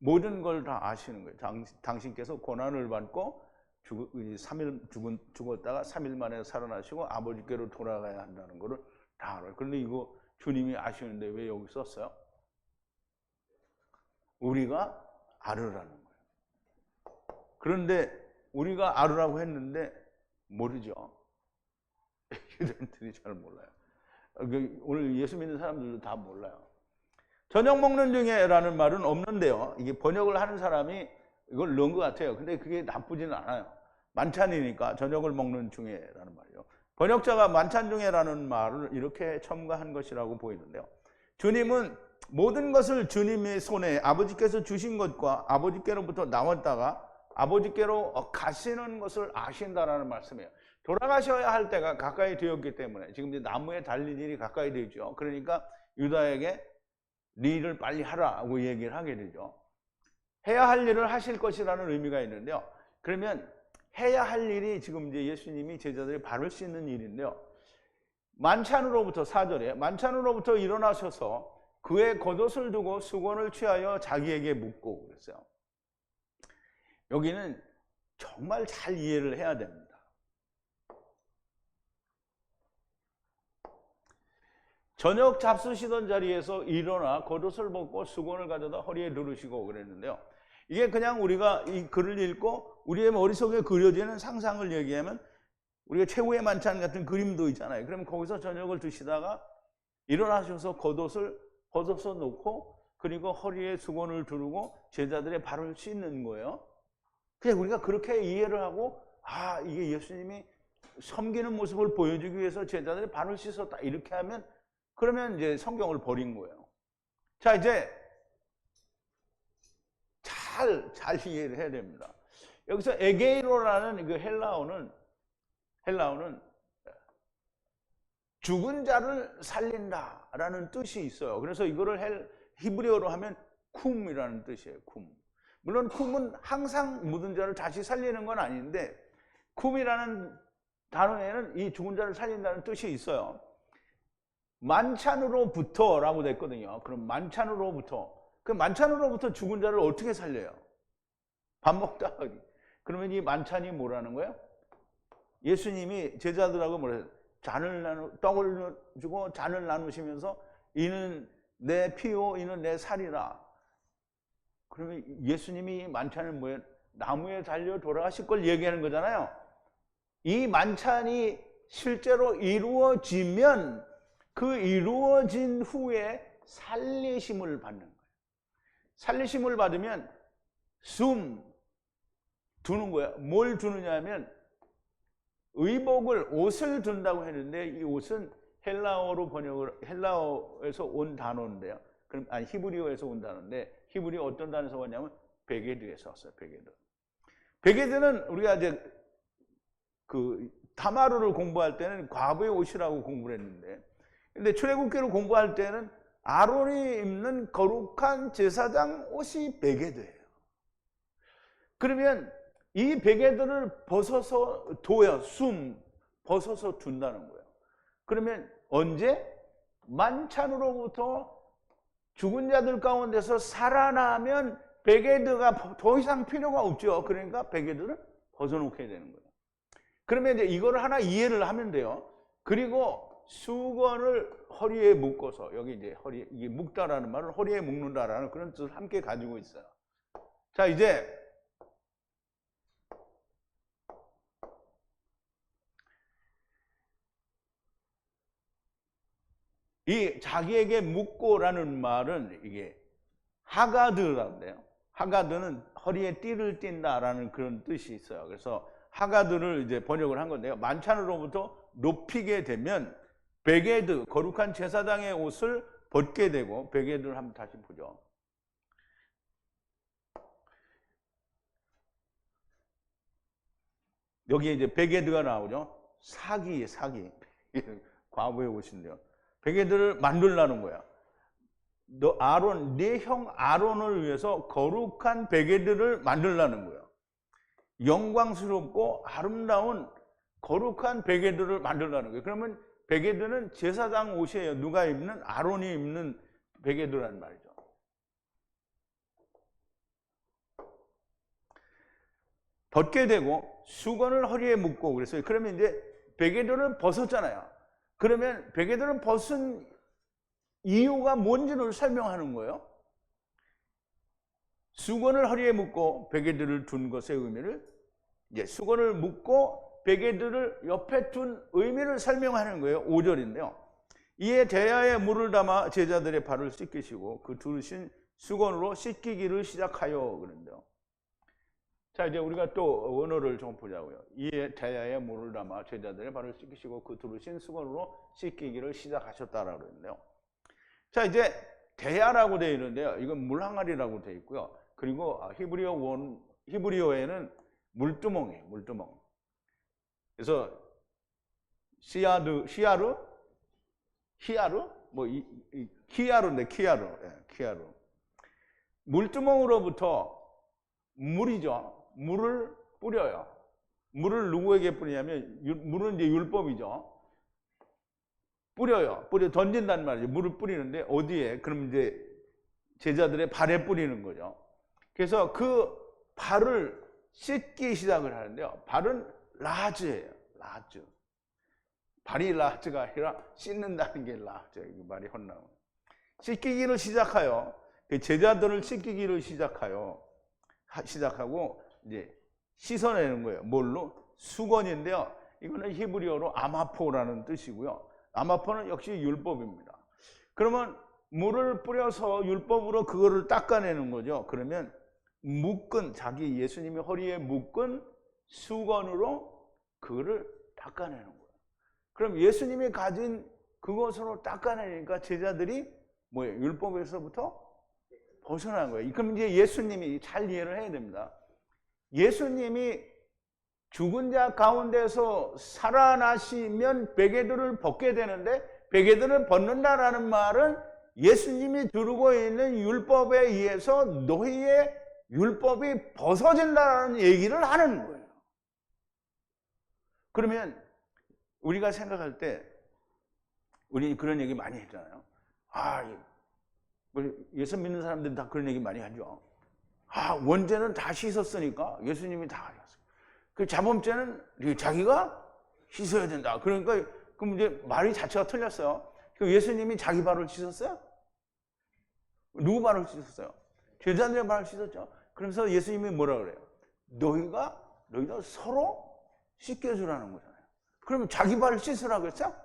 모든 걸 다 아시는 거예요. 당신께서 고난을 받고 3일 죽었다가 3일 만에 살아나시고 아버지께로 돌아가야 한다는 거를 다 알아요. 그런데 이거 주님이 아시는데 왜 여기 썼어요? 우리가 알으라는 거예요. 그런데 우리가 알으라고 했는데 모르죠. 유대인들이 잘 몰라요. 오늘 예수 믿는 사람들도 다 몰라요. 저녁 먹는 중에라는 말은 없는데요. 이게 번역을 하는 사람이 이걸 넣은 것 같아요. 근데 그게 나쁘지는 않아요. 만찬이니까 저녁을 먹는 중에라는 말이요. 번역자가 만찬 중에라는 말을 이렇게 첨가한 것이라고 보이는데요. 주님은 모든 것을 주님의 손에 아버지께서 주신 것과 아버지께로부터 나왔다가 아버지께로 가시는 것을 아신다라는 말씀이에요. 돌아가셔야 할 때가 가까이 되었기 때문에 지금 이제 나무에 달린 일이 가까이 되죠. 그러니까 유다에게 네 일을 빨리 하라고 얘기를 하게 되죠. 해야 할 일을 하실 것이라는 의미가 있는데요. 그러면 해야 할 일이 지금 이제 예수님이 제자들이 바를 수 있는 일인데요. 만찬으로부터 4절에 만찬으로부터 일어나셔서 그의 겉옷을 두고 수건을 취하여 자기에게 묻고 그랬어요. 여기는 정말 잘 이해를 해야 됩니다. 저녁 잡수시던 자리에서 일어나 겉옷을 벗고 수건을 가져다 허리에 두르시고 그랬는데요. 이게 그냥 우리가 이 글을 읽고 우리의 머릿속에 그려지는 상상을 얘기하면 우리가 최후의 만찬 같은 그림도 있잖아요. 그럼 거기서 저녁을 드시다가 일어나셔서 겉옷을 벗어서 놓고 그리고 허리에 수건을 두르고 제자들의 발을 씻는 거예요. 그냥 우리가 그렇게 이해를 하고 이게 예수님이 섬기는 모습을 보여주기 위해서 제자들의 발을 씻었다 이렇게 하면 그러면 이제 성경을 버린 거예요. 자, 이제 잘 이해를 해야 됩니다. 여기서 에게이로라는 그 헬라어는 죽은 자를 살린다라는 뜻이 있어요. 그래서 이거를 히브리어로 하면 쿰이라는 뜻이에요. 쿰. 물론 쿰은 항상 묻은 자를 다시 살리는 건 아닌데 쿰이라는 단어에는 이 죽은 자를 살린다는 뜻이 있어요. 만찬으로부터라고 됐거든요. 그럼 만찬으로부터. 그 만찬으로부터 죽은 자를 어떻게 살려요? 밥 먹다. 그러면 이 만찬이 뭐라는 거예요? 예수님이 제자들하고 뭐래요? 떡을 주고 잔을 나누시면서 이는 내 피요, 이는 내 살이라. 그러면 예수님이 만찬은 뭐예요? 나무에 달려 돌아가실 걸 얘기하는 거잖아요. 이 만찬이 실제로 이루어지면 그 이루어진 후에 살리심을 받는 거예요. 살리심을 받으면 숨 두는 거야. 뭘 두느냐 하면 의복을, 옷을 둔다고 했는데 이 옷은 헬라어에서 온 단어인데요. 그럼 히브리어에서 온 단어인데 히브리어 어떤 단어에서 왔냐면 베게드에서 왔어요. 베게드는 우리가 이제 그 다마루를 공부할 때는 과부의 옷이라고 공부를 했는데 근데 출애굽기를 공부할 때는 아론이 입는 거룩한 제사장 옷이 베게드예요. 그러면 이 베게드를 벗어서 둬요. 벗어서 둔다는 거예요. 그러면 언제? 만찬으로부터 죽은 자들 가운데서 살아나면 베게드가 더 이상 필요가 없죠. 그러니까 베게드를 벗어놓게 되는 거예요. 그러면 이제 이거를 하나 이해를 하면 돼요. 그리고 수건을 허리에 묶어서 여기 이제 이게 묶다라는 말은 허리에 묶는다라는 그런 뜻을 함께 가지고 있어요. 자, 이제 이 자기에게 묶고라는 말은 이게 하가드라고 해요. 하가드는 허리에 띠를 띈다라는 그런 뜻이 있어요. 그래서 하가드를 이제 번역을 한 건데요. 만찬으로부터 높이게 되면 베게드, 거룩한 제사장의 옷을 벗게 되고 베게드를 한번 다시 보죠. 여기에 이제 베게드가 나오죠. 사기. 과부의 옷인데요. 베게드를 만들라는 거야. 네 형 아론을 위해서 거룩한 베게드를 만들라는 거야. 영광스럽고 아름다운 거룩한 베게드를 만들라는 거예요. 그러면 베게드는 제사장 옷이에요. 누가 입는? 아론이 입는 베게드라는 말이죠. 벗게 되고 수건을 허리에 묶고 그랬어요. 그러면 이제 베개들을 벗었잖아요. 그러면 베개들을 벗은 이유가 뭔지를 설명하는 거예요. 수건을 허리에 묶고 베개들을 둔 것의 의미를, 이제 수건을 묶고 베개들을 옆에 둔 의미를 설명하는 거예요. 5절인데요. 이에 대야에 물을 담아 제자들의 발을 씻기시고 그 두르신 수건으로 씻기기를 시작하여 그런데요. 자, 이제 우리가 또 원어를 좀 보자고요. 이에 대야에 물을 담아 제자들의 발을 씻기시고 그 두르신 수건으로 씻기기를 시작하셨다라고 그러는데요. 자, 이제 대야라고 되어 있는데요. 이건 물항아리라고 되어 있고요. 그리고 히브리어에는 물두멍이에요. 물두멍. 그래서 히아르, 키야루인데 키야루. 예, 키야루. 물두멍으로부터 물이죠. 물을 뿌려요. 물을 누구에게 뿌리냐면 물은 이제 율법이죠. 뿌려요. 던진단 말이죠. 물을 뿌리는데 어디에? 그럼 이제 제자들의 발에 뿌리는 거죠. 그래서 그 발을 씻기 시작을 하는데요. 발은 라하즈예요. 라하즈. 발이 라하즈가 아니라 씻는다는 게 라하즈예요. 이거 말이 헛나오네. 씻기기를 시작하여 제자들을 씻기기를 시작하고 이제 씻어내는 거예요. 뭘로? 수건인데요. 이거는 히브리어로 아마포라는 뜻이고요. 아마포는 역시 율법입니다. 그러면 물을 뿌려서 율법으로 그거를 닦아내는 거죠. 그러면 묶은, 자기 예수님이 허리에 묶은 수건으로 그거를 닦아내는 거예요. 그럼 예수님이 가진 그것으로 닦아내니까 제자들이 뭐예요? 율법에서부터 벗어난 거예요. 그럼 이제 예수님이 잘 이해를 해야 됩니다. 예수님이 죽은 자 가운데서 살아나시면 베개들을 벗게 되는데, 베개들을 벗는다라는 말은 예수님이 두르고 있는 율법에 의해서 너희의 율법이 벗어진다는 얘기를 하는 거예요. 그러면 우리가 생각할 때 우리 그런 얘기 많이 했잖아요. 예수 믿는 사람들은 다 그런 얘기 많이 하죠. 원죄는 다 씻었으니까 예수님이 다 하셨어요. 그 자범죄는 자기가 씻어야 된다. 그러니까 그럼 이제 말이 자체가 틀렸어요. 예수님이 자기 발을 씻었어요? 누구 발을 씻었어요? 제자들의 발을 씻었죠. 그러면서 예수님이 뭐라 그래요? 너희가 서로 씻겨주라는 거잖아요. 그러면 자기 발을 씻으라고 했어요?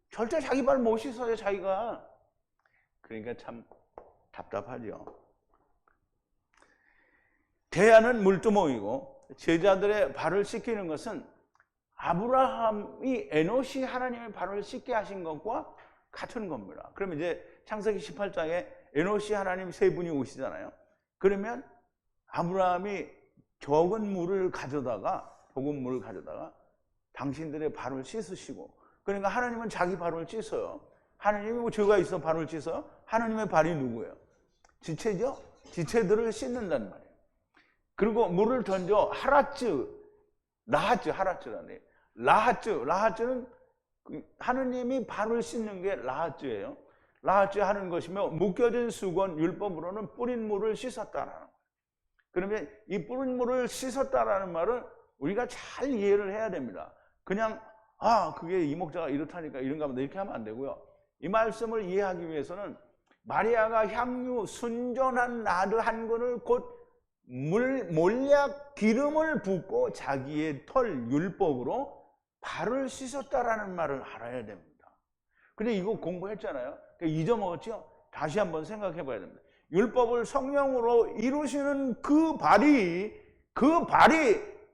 절대 자기 발 못 씻어요, 자기가. 그러니까 참 답답하죠. 대야는 물두멍이고 제자들의 발을 씻기는 것은 아브라함이 에노시 하나님의 발을 씻게 하신 것과 같은 겁니다. 그러면 이제 창세기 18장에 에노시 하나님 세 분이 오시잖아요. 그러면 아브라함이 적은 물을 가져다가, 복은 물을 가져다가 당신들의 발을 씻으시고, 그러니까 하나님은 자기 발을 씻어요. 하나님이 뭐 죄가 있어 발을 씻어요? 하나님의 발이 누구예요? 지체죠? 지체들을 씻는단 말이에요. 그리고 물을 던져 라하츠는 하느님이 발을 씻는 게 라하츠예요. 라하츠 하는 것이며, 묶여진 수건 율법으로는 뿌린 물을 씻었다라는 거예요. 그러면 이 뿌린 물을 씻었다라는 말은 우리가 잘 이해를 해야 됩니다. 그냥 그게 이 목자가 이렇다니까 이런가 보다 이렇게 하면 안 되고요. 이 말씀을 이해하기 위해서는 마리아가 향유 순전한 나드 한 근을 곧 몰약 기름을 붓고 자기의 털 율법으로 발을 씻었다라는 말을 알아야 됩니다. 근데 이거 공부했잖아요. 그러니까 잊어먹었죠? 다시 한번 생각해 봐야 됩니다. 율법을 성령으로 이루시는 그 발이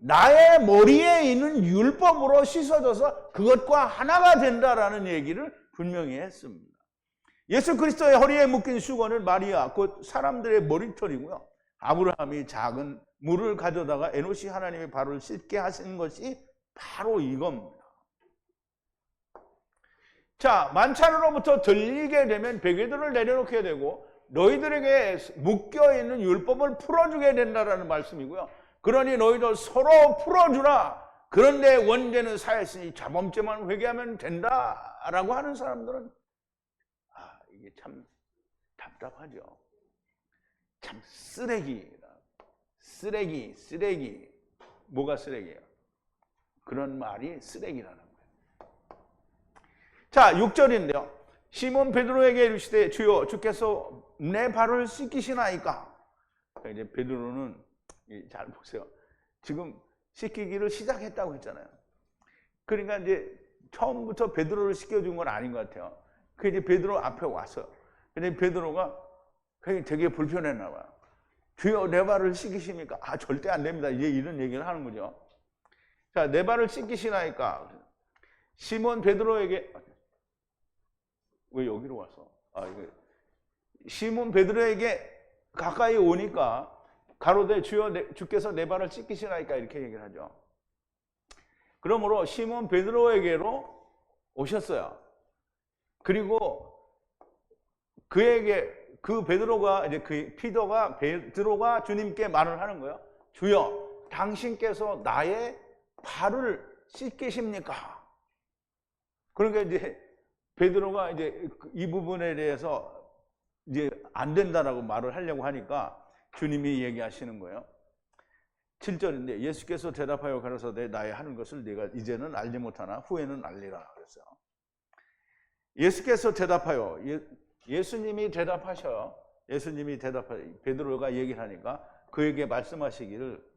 나의 머리에 있는 율법으로 씻어져서 그것과 하나가 된다라는 얘기를 분명히 했습니다. 예수 그리스도의 허리에 묶인 수건은 마리아, 곧 사람들의 머리털이고요. 아브라함이 작은 물을 가져다가 에노시 하나님의 발을 씻게 하신 것이 바로 이겁니다. 자, 만찬으로부터 들리게 되면 베개들을 내려놓게 되고 너희들에게 묶여있는 율법을 풀어주게 된다는 말씀이고요. 그러니 너희도 서로 풀어주라. 그런데 원죄는 사했으니 자범죄만 회개하면 된다라고 하는 사람들은 이게 참 답답하죠. 참 쓰레기. 뭐가 쓰레기예요? 그런 말이 쓰레기라는 거예요. 자, 6절인데요. 시몬 베드로에게 이르시되 주여 주께서 내 발을 씻기시나이까? 이제 베드로는 잘 보세요. 지금 씻기기를 시작했다고 했잖아요. 그러니까 이제 처음부터 베드로를 씻겨준 건 아닌 것 같아요. 그 이제 베드로 앞에 왔어요. 근데 베드로가 되게 불편했나 봐요. 주여 내 발을 씻기십니까? 아, 절대 안 됩니다. 이제 이런 얘기를 하는 거죠. 자, 내 발을 씻기시나이까? 시몬 베드로에게, 왜 여기로 왔어? 시몬 베드로에게 가까이 오니까 가로되 주여 주께서 내 발을 씻기시나이까? 이렇게 얘기를 하죠. 그러므로 시몬 베드로에게로 오셨어요. 그리고 그에게 그 베드로가 이제 베드로가 주님께 말을 하는 거예요. 주여, 당신께서 나의 발을 씻기십니까? 그러니까 이제 베드로가 이제 이 부분에 대해서 이제 안 된다라고 말을 하려고 하니까 주님이 얘기하시는 거예요. 7절인데 예수께서 대답하여 가라사대 나의 하는 것을 네가 이제는 알지 못하나 후에는 알리라 그랬어요. 예수께서 대답하여, 예수님이 대답하셔요. 베드로가 얘기를 하니까 그에게 말씀하시기를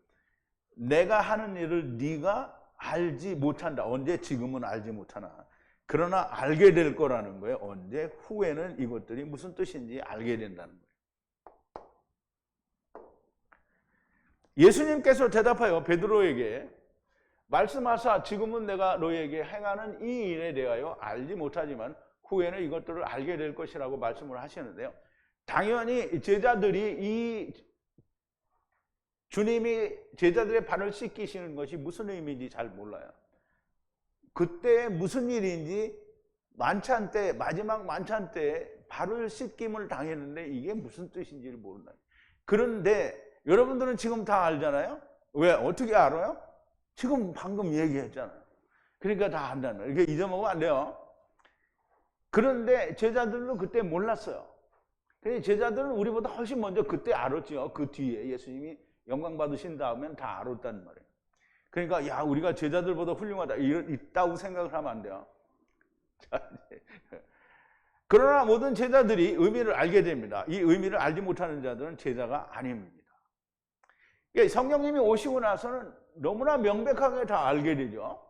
내가 하는 일을 네가 알지 못한다. 언제? 지금은 알지 못하나 그러나 알게 될 거라는 거예요. 언제? 후에는 이것들이 무슨 뜻인지 알게 된다는 거예요. 예수님께서 대답하여 베드로에게 말씀하사 지금은 내가 너에게 행하는 이 일에 대하여 알지 못하지만 후에는 이것들을 알게 될 것이라고 말씀을 하시는데요. 당연히 제자들이 이 주님이 제자들의 발을 씻기시는 것이 무슨 의미인지 잘 몰라요. 그때 무슨 일인지 만찬 때, 마지막 만찬 때 발을 씻김을 당했는데 이게 무슨 뜻인지를 모른다. 그런데 여러분들은 지금 다 알잖아요. 왜? 어떻게 알아요? 지금 방금 얘기했잖아요. 그러니까 다 안다는 거예요. 이게 잊어먹으면 안 돼요. 그런데 제자들은 그때 몰랐어요. 제자들은 우리보다 훨씬 먼저 그때 알았죠. 그 뒤에 예수님이 영광 받으신 다음엔 다 알았단 말이에요. 그러니까 야, 우리가 제자들보다 훌륭하다 있다고 생각을 하면 안 돼요. 그러나 모든 제자들이 의미를 알게 됩니다. 이 의미를 알지 못하는 자들은 제자가 아닙니다. 성령님이 오시고 나서는 너무나 명백하게 다 알게 되죠.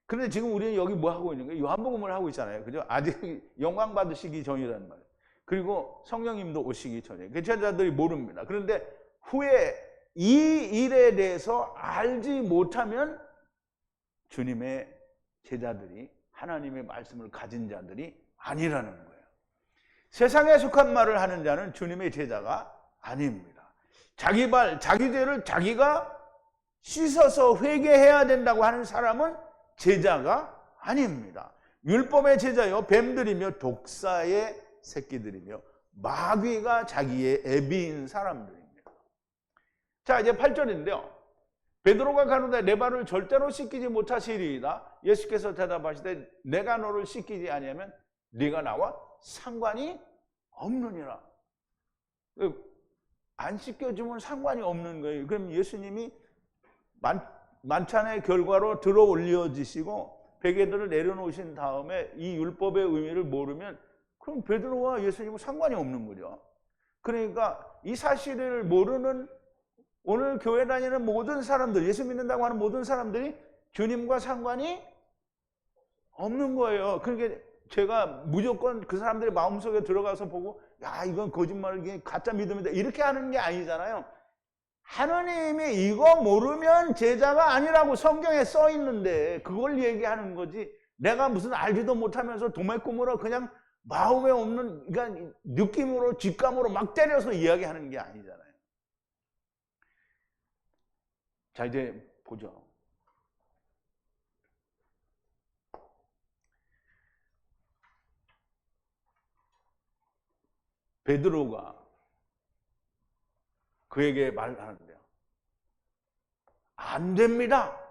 그런데 지금 우리는 여기 뭐 하고 있는 거예요? 요한복음을 하고 있잖아요. 그죠? 아직 영광 받으시기 전이란 말이에요. 그리고 성령님도 오시기 전에. 그 제자들이 모릅니다. 그런데 후에 이 일에 대해서 알지 못하면 주님의 제자들이, 하나님의 말씀을 가진 자들이 아니라는 거예요. 세상에 속한 말을 하는 자는 주님의 제자가 아닙니다. 자기 발, 자기 죄를 자기가 씻어서 회개해야 된다고 하는 사람은 제자가 아닙니다. 율법의 제자요, 뱀들이며 독사의 새끼들이며 마귀가 자기의 애비인 사람들입니다. 자, 이제 8절인데요. 베드로가 가로되 내 발을 절대로 씻기지 못하시리이다. 예수께서 대답하시되 내가 너를 씻기지 아니하면 네가 나와 상관이 없느니라. 안 씻겨주면 상관이 없는 거예요. 그럼 예수님이 만찬의 결과로 들어 올려지시고 베개들을 내려놓으신 다음에 이 율법의 의미를 모르면 그럼 베드로와 예수님은 상관이 없는 거죠. 그러니까 이 사실을 모르는 오늘 교회 다니는 모든 사람들, 예수 믿는다고 하는 모든 사람들이 주님과 상관이 없는 거예요. 그러니까 제가 무조건 그 사람들의 마음속에 들어가서 보고 야, 이건 거짓말, 이게 가짜 믿음이다 이렇게 하는 게 아니잖아요. 하나님이 이거 모르면 제자가 아니라고 성경에 써 있는데 그걸 얘기하는 거지. 내가 무슨 알지도 못하면서 도매꿈으로 그냥 마음에 없는, 그러니까 느낌으로, 직감으로 막 때려서 이야기하는 게 아니잖아요. 자, 이제 보죠. 베드로가 그에게 말하는데요. 안 됩니다.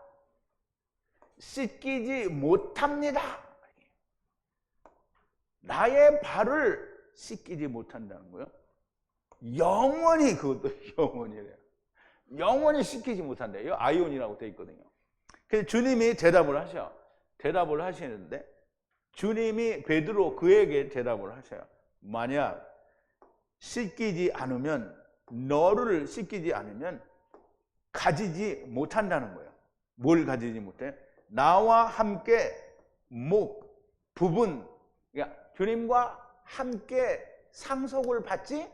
씻기지 못합니다. 나의 발을 씻기지 못한다는 거예요. 영원히, 그것도 영원이래요. 영원히 씻기지 못한대요. 아이온이라고 되어 있거든요. 그래서 주님이 대답을 하셔. 대답을 하시는데 주님이 베드로 그에게 대답을 하셔요. 만약 씻기지 않으면, 너를 씻기지 않으면 가지지 못한다는 거예요. 뭘 가지지 못해? 나와 함께 부분, 그러니까 주님과 함께 상속을 받지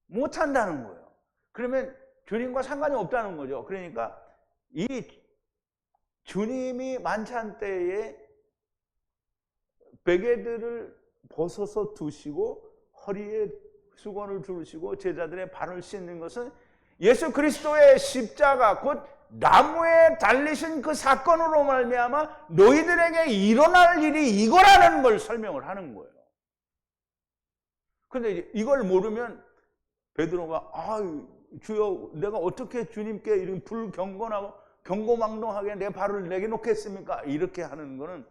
못한다는 거예요. 그러면 주님과 상관이 없다는 거죠. 그러니까 이 주님이 만찬 때에 베개들을 벗어서 두시고 허리에 수건을 두르시고 제자들의 발을 씻는 것은 예수 그리스도의 십자가, 곧 나무에 달리신 그 사건으로 말미암아 너희들에게 일어날 일이 이거라는 걸 설명을 하는 거예요. 그런데 이걸 모르면 베드로가 주여, 내가 어떻게 주님께 이런 불경건하고 경고망동하게 내 발을 내놓겠습니까? 이렇게 하는 거는,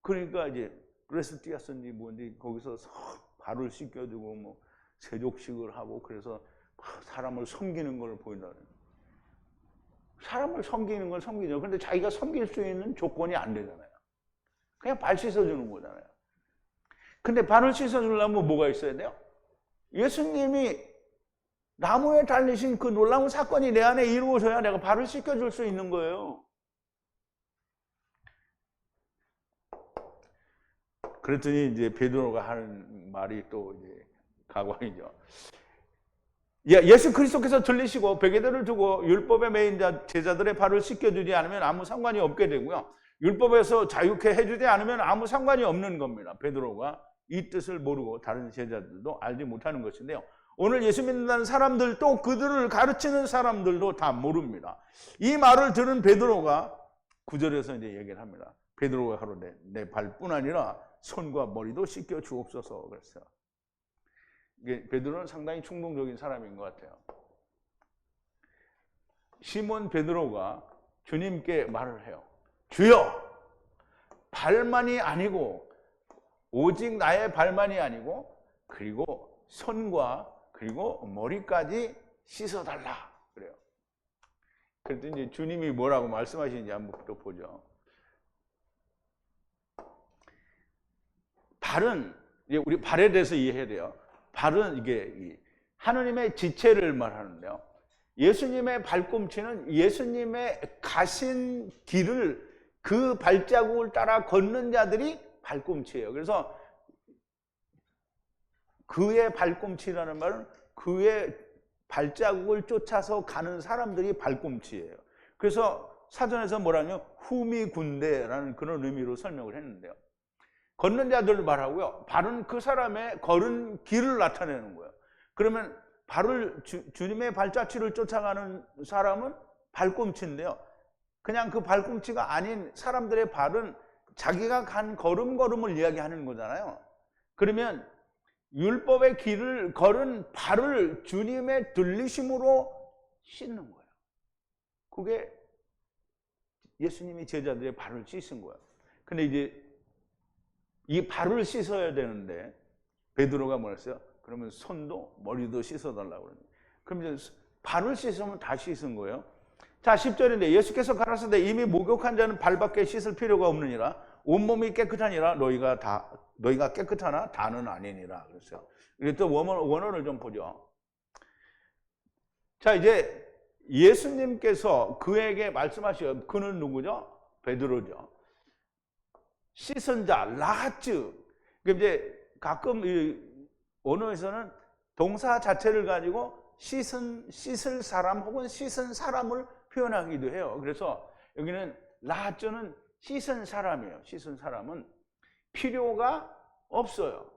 그러니까 이제 브레스티아스인지 뭔지 거기서 발을 씻겨주고 뭐 세족식을 하고, 그래서 사람을 섬기는 걸 보인다는 거예요. 사람을 섬기는 건 섬기죠. 그런데 자기가 섬길 수 있는 조건이 안 되잖아요. 그냥 발 씻어주는 거잖아요. 근데 발을 씻어주려면 뭐가 있어야 돼요? 예수님이 나무에 달리신 그 놀라운 사건이 내 안에 이루어져야 내가 발을 씻겨줄 수 있는 거예요. 그랬더니 이제 베드로가 하는 말이 또 이제 가관이죠. 예수 그리스도께서 들리시고 베개들을 두고 율법에 매인 제자들의 발을 씻겨주지 않으면 아무 상관이 없게 되고요. 율법에서 자유케 해주지 않으면 아무 상관이 없는 겁니다. 베드로가 이 뜻을 모르고 다른 제자들도 알지 못하는 것인데요. 오늘 예수 믿는다는 사람들도 그들을 가르치는 사람들도 다 모릅니다. 이 말을 들은 베드로가 9절에서 이제 얘기를 합니다. 베드로가 가로되 내 발뿐 아니라 손과 머리도 씻겨 주옵소서 그랬어요. 이게 베드로는 상당히 충동적인 사람인 것 같아요. 시몬 베드로가 주님께 말을 해요. 주여, 발만이 아니고, 오직 나의 발만이 아니고, 그리고 손과 그리고 머리까지 씻어달라 그래요. 그랬더니 이제 주님이 뭐라고 말씀하시는지 한번 또 보죠. 발은, 우리 발에 대해서 이해해야 돼요. 발은 이게 하느님의 지체를 말하는데요. 예수님의 발꿈치는 예수님의 가신 길을, 그 발자국을 따라 걷는 자들이 발꿈치예요. 그래서 그의 발꿈치라는 말은 그의 발자국을 쫓아서 가는 사람들이 발꿈치예요. 그래서 사전에서 뭐라냐면 후미군대라는 그런 의미로 설명을 했는데요. 걷는 자들을 말하고요. 발은 그 사람의 걸은 길을 나타내는 거예요. 그러면 발을 주님의 발자취를 쫓아가는 사람은 발꿈치인데요. 그냥 그 발꿈치가 아닌 사람들의 발은 자기가 간 걸음걸음을 이야기하는 거잖아요. 그러면 율법의 길을 걸은 발을 주님의 들리심으로 씻는 거예요. 그게 예수님이 제자들의 발을 씻은 거예요. 근데 이제 이 발을 씻어야 되는데 베드로가 뭐랬어요? 그러면 손도 머리도 씻어달라고 그러는데, 그럼 이제 발을 씻으면 다 씻은 거예요. 자, 10절인데 예수께서 가라사대 이미 목욕한 자는 발밖에 씻을 필요가 없느니라. 온몸이 깨끗하니라. 너희가 깨끗하나 다는 아니니라 그랬어요. 이게 또 원어를 좀 보죠. 자, 이제 예수님께서 그에게 말씀하셔요. 그는 누구죠? 베드로죠. 씻은 자, 라하츠. 이제 가끔 이 언어에서는 동사 자체를 가지고 씻을 사람 혹은 씻은 사람을 표현하기도 해요. 그래서 여기는 라하츠는 씻은 사람이에요. 씻은 사람은 필요가 없어요.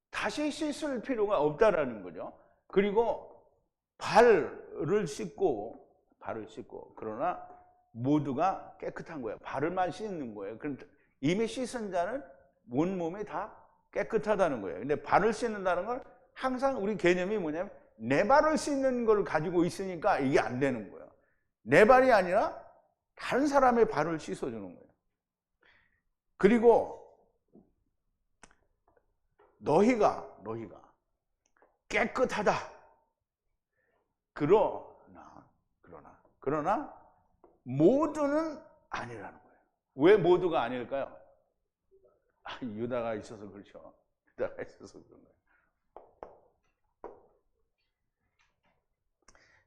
다시 씻을 필요가 없다라는 거죠. 그리고 발을 씻고, 그러나 모두가 깨끗한 거예요. 발을만 씻는 거예요. 이미 씻은 자는 온몸이 다 깨끗하다는 거예요. 근데 발을 씻는다는 건 항상 우리 개념이 뭐냐면 내 발을 씻는 걸 가지고 있으니까 이게 안 되는 거예요. 내 발이 아니라 다른 사람의 발을 씻어주는 거예요. 그리고 너희가 깨끗하다. 그러나 모두는 아니라는 거예요. 왜 모두가 아닐까요? 유다가 있어서 그렇죠. 유다가 있어서 그런 거예요.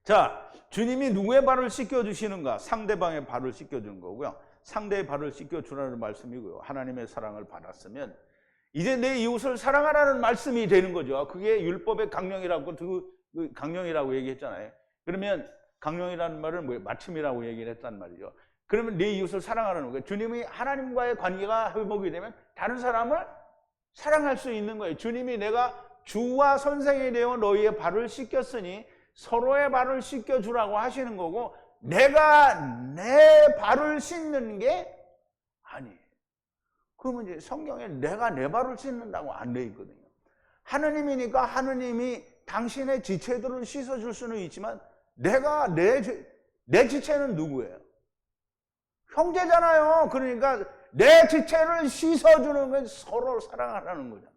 자, 주님이 누구의 발을 씻겨주시는가? 상대방의 발을 씻겨주는 거고요. 상대의 발을 씻겨주라는 말씀이고요. 하나님의 사랑을 받았으면 이제 내 이웃을 사랑하라는 말씀이 되는 거죠. 그게 율법의 강령이라고 얘기했잖아요. 그러면 강령이라는 말은 뭐예요? 마침이라고 얘기를 했단 말이죠. 그러면 내 이웃을 사랑하라는 거예요. 주님이 하나님과의 관계가 회복이 되면 다른 사람을 사랑할 수 있는 거예요. 주님이 내가 주와 선생이 되어 너희의 발을 씻겼으니 서로의 발을 씻겨주라고 하시는 거고, 내가 내 발을 씻는 게 아니에요. 그러면 이제 성경에 내가 내 발을 씻는다고 안 돼 있거든요. 하느님이니까 하느님이 당신의 지체들을 씻어줄 수는 있지만 내가 내 지체는 누구예요? 형제잖아요. 그러니까 내 지체를 씻어주는 건 서로 사랑하라는 거잖아요.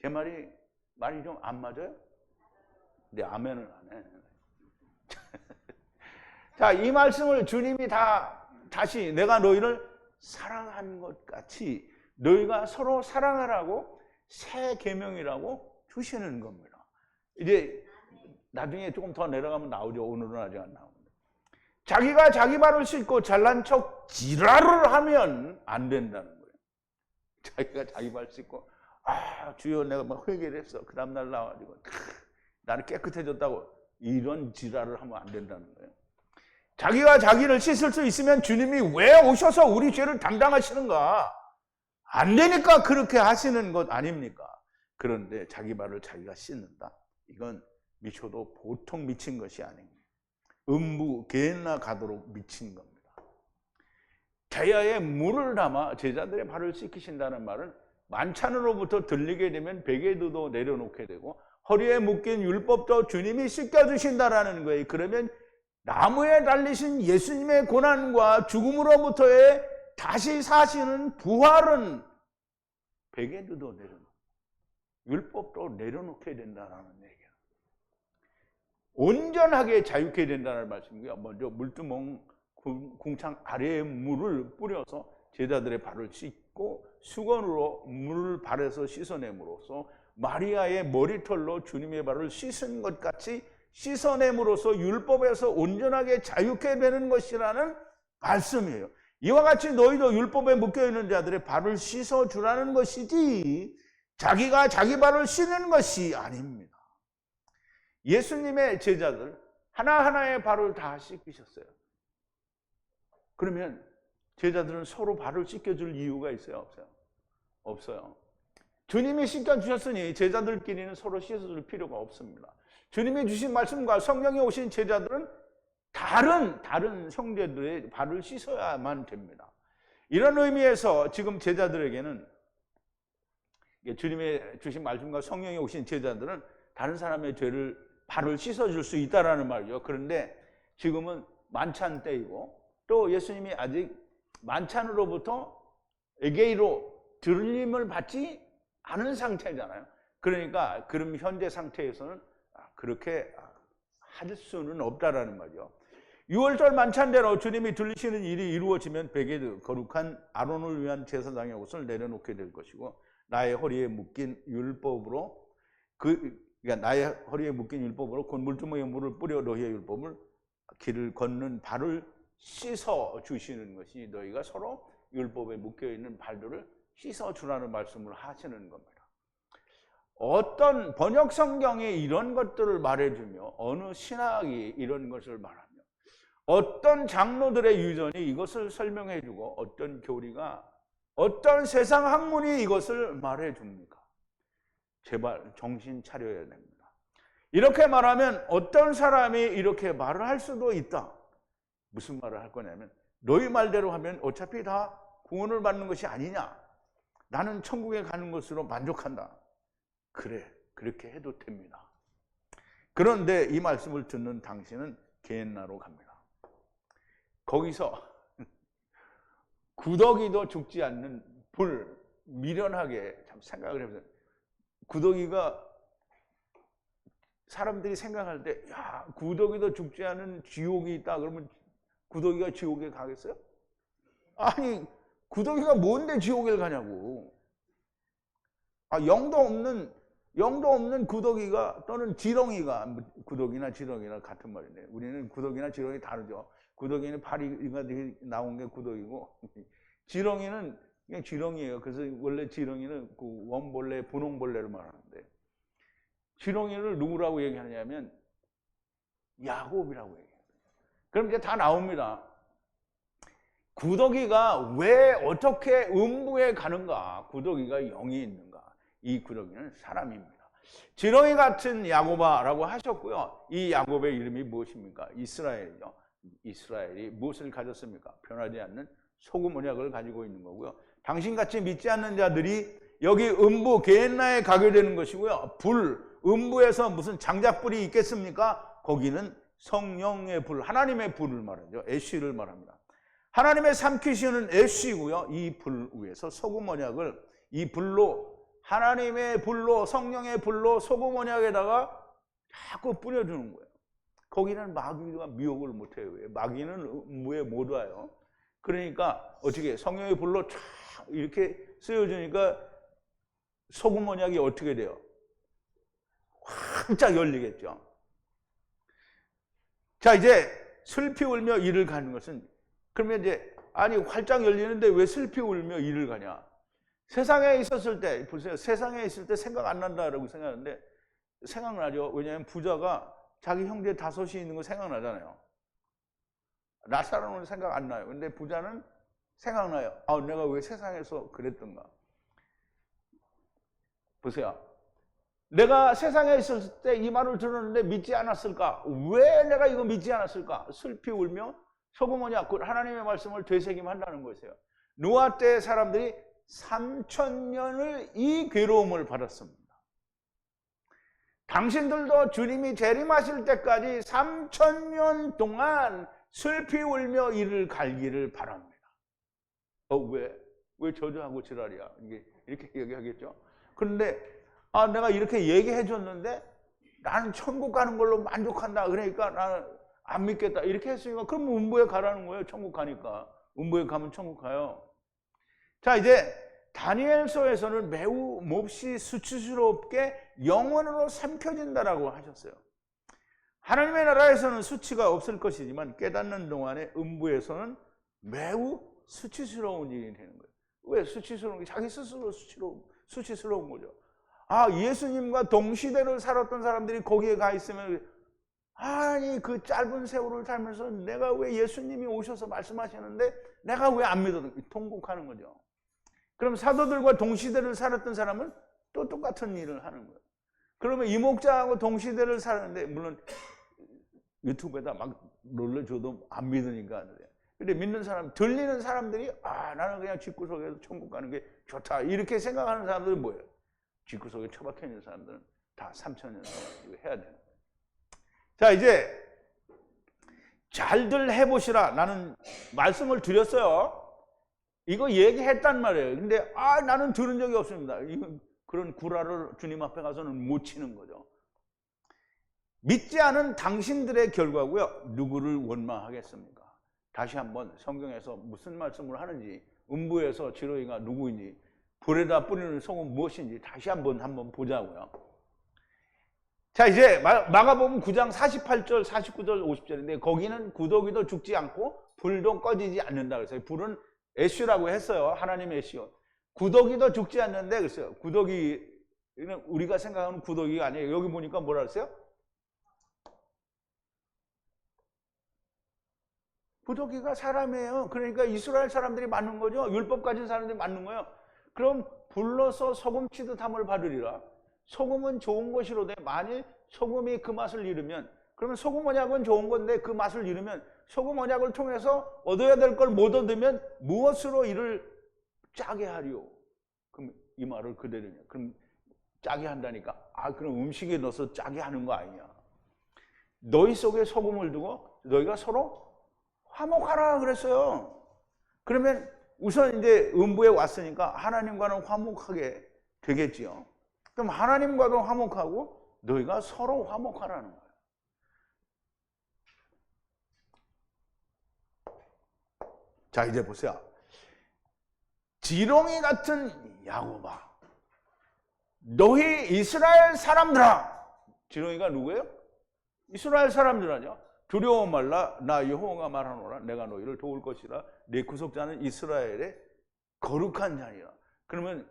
제 말이 좀 안 맞아요? 근데 아멘을 안 해. 자, 이 말씀을 주님이 다시 내가 너희를 사랑한 것 같이 너희가 서로 사랑하라고 새 계명이라고 주시는 겁니다. 이제 나중에 조금 더 내려가면 나오죠. 오늘은 아직 안 나옵니다. 자기가 자기 발을 씻고 잘난 척 지랄을 하면 안 된다는 거예요. 자기가 자기 발 씻고 주여 내가 막 회개를 했어. 그 다음날 나와가지고 나는 깨끗해졌다고 이런 지랄을 하면 안 된다는 거예요. 자기가 자기를 씻을 수 있으면 주님이 왜 오셔서 우리 죄를 담당하시는가? 안 되니까 그렇게 하시는 것 아닙니까? 그런데 자기 발을 자기가 씻는다. 이건 미쳐도 보통 미친 것이 아닙니다. 음부 게hen나 가도록 미친 겁니다. 자야에 물을 담아 제자들의 발을 씻기신다는 말은 만찬으로부터 들리게 되면 베개도 내려놓게 되고 허리에 묶인 율법도 주님이 씻겨주신다라는 거예요. 그러면 나무에 달리신 예수님의 고난과 죽음으로부터의 다시 사시는 부활은 베개도 내려놓고 율법도 내려놓게 된다는 얘기예요. 온전하게 자유케 된다는 말씀이고요. 먼저 물두멍 궁창 아래에 물을 뿌려서 제자들의 발을 씻고 수건으로 물을 발에서 씻어냄으로써 마리아의 머리털로 주님의 발을 씻은 것 같이 씻어냄으로써 율법에서 온전하게 자유케 되는 것이라는 말씀이에요. 이와 같이 너희도 율법에 묶여있는 자들의 발을 씻어주라는 것이지 자기가 자기 발을 씻는 것이 아닙니다. 예수님의 제자들 하나하나의 발을 다 씻기셨어요. 그러면 제자들은 서로 발을 씻겨줄 이유가 있어요? 없어요? 없어요. 주님이 씻겨주셨으니 제자들끼리는 서로 씻어줄 필요가 없습니다. 주님이 주신 말씀과 성령에 오신 제자들은 다른 형제들의 발을 씻어야만 됩니다. 이런 의미에서 지금 제자들에게는 주님의 주신 말씀과 성령에 오신 제자들은 다른 사람의 발을 씻어줄 수 있다라는 말이죠. 그런데 지금은 만찬 때이고 또 예수님이 아직 만찬으로부터 에게이로 들림을 받지 않은 상태잖아요. 그러니까 그럼 현재 상태에서는 그렇게 할 수는 없다라는 말이죠. 6월절 만찬대로 주님이 들리시는 일이 이루어지면 베개드 거룩한 아론을 위한 제사장의 옷을 내려놓게 될 것이고 나의 허리에 묶인 율법으로 나의 허리에 묶인 율법으로 곧 물두멍에 물을 뿌려 너희의 율법을 길을 걷는 발을 씻어 주시는 것이 너희가 서로 율법에 묶여 있는 발들을 씻어 주라는 말씀을 하시는 겁니다. 어떤 번역 성경이 이런 것들을 말해주며 어느 신학이 이런 것을 말하며 어떤 장로들의 유전이 이것을 설명해주고 어떤 교리가 어떤 세상 학문이 이것을 말해줍니까? 제발 정신 차려야 됩니다. 이렇게 말하면 어떤 사람이 이렇게 말을 할 수도 있다. 무슨 말을 할 거냐면 너희 말대로 하면 어차피 다 구원을 받는 것이 아니냐. 나는 천국에 가는 것으로 만족한다. 그래, 그렇게 해도 됩니다. 그런데 이 말씀을 듣는 당신은 게헨나로 갑니다. 거기서 구더기도 죽지 않는 불, 미련하게 참 생각을 해보세요. 구더기가 사람들이 생각할 때, 야, 구더기도 죽지 않은 지옥이 있다 그러면 구더기가 지옥에 가겠어요? 아니, 구더기가 뭔데 지옥에 가냐고. 영도 없는 구더기가 또는 지렁이가, 구더기나 지렁이나 같은 말이네. 우리는 구더기나 지렁이 다르죠. 구더기는 파리가 나온 게 구더기고, 지렁이는 그냥 지렁이에요. 그래서 원래 지렁이는 그 원벌레, 분홍벌레를 말하는데, 지렁이를 누구라고 얘기하냐면 야곱이라고 얘기해요. 그럼 이제 다 나옵니다. 구더기가 왜 어떻게 음부에 가는가? 구더기가 영이 있는가? 이 구더기는 사람입니다. 지렁이 같은 야곱아라고 하셨고요. 이 야곱의 이름이 무엇입니까? 이스라엘이죠. 이스라엘이 무엇을 가졌습니까? 변하지 않는 소금 언약을 가지고 있는 거고요. 당신같이 믿지 않는 자들이 여기 음부 게헨나에 가게 되는 것이고요. 음부에서 무슨 장작불이 있겠습니까? 거기는 성령의 불, 하나님의 불을 말하죠. 애쉬를 말합니다. 하나님의 삼키시는 애쉬고요. 이 불 위에서 소금 언약을 이 불로, 하나님의 불로, 성령의 불로 소금 언약에다가 자꾸 뿌려주는 거예요. 거기는 마귀가 미혹을 못해요. 마귀는 음부에 못 와요. 그러니까 어떻게 성령의 불로 쫙 이렇게 쓰여주니까 소금 언약이 어떻게 돼요? 활짝 열리겠죠. 자, 이제 슬피 울며 이를 가는 것은, 그러면 이제 아니 활짝 열리는데 왜 슬피 울며 이를 가냐? 세상에 있었을 때, 보세요. 세상에 있을 때 생각 안 난다라고 생각하는데 생각나죠. 왜냐하면 부자가 자기 형제 5이 있는 거 생각나잖아요. 나사로는 생각 안 나요. 근데 부자는 생각나요. 내가 왜 세상에서 그랬던가. 보세요. 내가 세상에 있었을 때 이 말을 들었는데 믿지 않았을까? 왜 내가 이거 믿지 않았을까? 슬피 울며 소금 언약, 하나님의 말씀을 되새김한다는 것이에요. 노아 때 사람들이 3000년을 이 괴로움을 받았습니다. 당신들도 주님이 재림하실 때까지 3000년 동안 슬피 울며 이를 갈기를 바랍니다. 왜 저주하고 지랄이야? 이렇게 얘기하겠죠. 그런데 내가 이렇게 얘기해 줬는데 나는 천국 가는 걸로 만족한다. 그러니까 나는 안 믿겠다. 이렇게 했으니까 그럼 음부에 가라는 거예요. 천국 가니까. 음부에 가면 천국 가요. 자, 이제 다니엘서에서는 매우 몹시 수치스럽게 영원으로 삼켜진다라고 하셨어요. 하나님의 나라에서는 수치가 없을 것이지만 깨닫는 동안에 음부에서는 매우 수치스러운 일이 되는 거예요. 왜 수치스러운 게? 자기 스스로 수치스러운 거죠. 예수님과 동시대를 살았던 사람들이 거기에 가 있으면, 아니 그 짧은 세월을 살면서 내가 왜 예수님이 오셔서 말씀하시는데 내가 왜 안 믿어? 통곡하는 거죠. 그럼 사도들과 동시대를 살았던 사람은 또 똑같은 일을 하는 거예요. 그러면 이 목자하고 동시대를 사는데, 물론 유튜브에다 막 놀려줘도 안 믿으니까 하는데, 근데 믿는 사람, 들리는 사람들이 나는 그냥 집구석에서 천국 가는 게 좋다 이렇게 생각하는 사람들은 뭐예요? 집구석에 처박혀 있는 사람들은 다 3000년 동안 해야 되는 거예요. 자, 이제 잘들 해보시라. 나는 말씀을 드렸어요. 이거 얘기했단 말이에요. 근데 나는 들은 적이 없습니다. 그런 구라를 주님 앞에 가서는 못 치는 거죠. 믿지 않은 당신들의 결과고요. 누구를 원망하겠습니까? 다시 한번 성경에서 무슨 말씀을 하는지, 음부에서 지렁이가 누구인지, 불에다 뿌리는 소금 무엇인지 다시 한번 보자고요. 자, 이제 마가복음 9장 48절, 49절, 50절인데 거기는 구더기도 죽지 않고 불도 꺼지지 않는다 그랬어요. 불은 애쉬라고 했어요. 하나님의 애쉬요. 구더기도 죽지 않는데 그랬어요. 구더기는 우리가 생각하는 구더기가 아니에요. 여기 보니까 뭐라 그랬어요? 구더기가 사람이에요. 그러니까 이스라엘 사람들이 맞는 거죠. 율법 가진 사람들이 맞는 거예요. 그럼 불러서 소금치듯 함을 받으리라. 소금은 좋은 것이로되 만일 소금이 그 맛을 잃으면, 그러면 소금 언약은 좋은 건데 그 맛을 잃으면, 소금 언약을 통해서 얻어야 될 걸 못 얻으면 무엇으로 이를 짜게 하리요? 그럼 이 말을 그대로냐? 그럼 짜게 한다니까. 그럼 음식에 넣어서 짜게 하는 거 아니냐? 너희 속에 소금을 두고 너희가 서로 화목하라 그랬어요. 그러면 우선 이제 음부에 왔으니까 하나님과는 화목하게 되겠지요. 그럼 하나님과도 화목하고 너희가 서로 화목하라는 거예요. 자, 이제 보세요. 지렁이 같은 야곱아, 너희 이스라엘 사람들아. 지렁이가 누구예요? 이스라엘 사람들 아니야? 두려워 말라. 나 여호와가 말하노라. 내가 너희를 도울 것이라. 내 구속자는 이스라엘의 거룩한 자니라. 그러면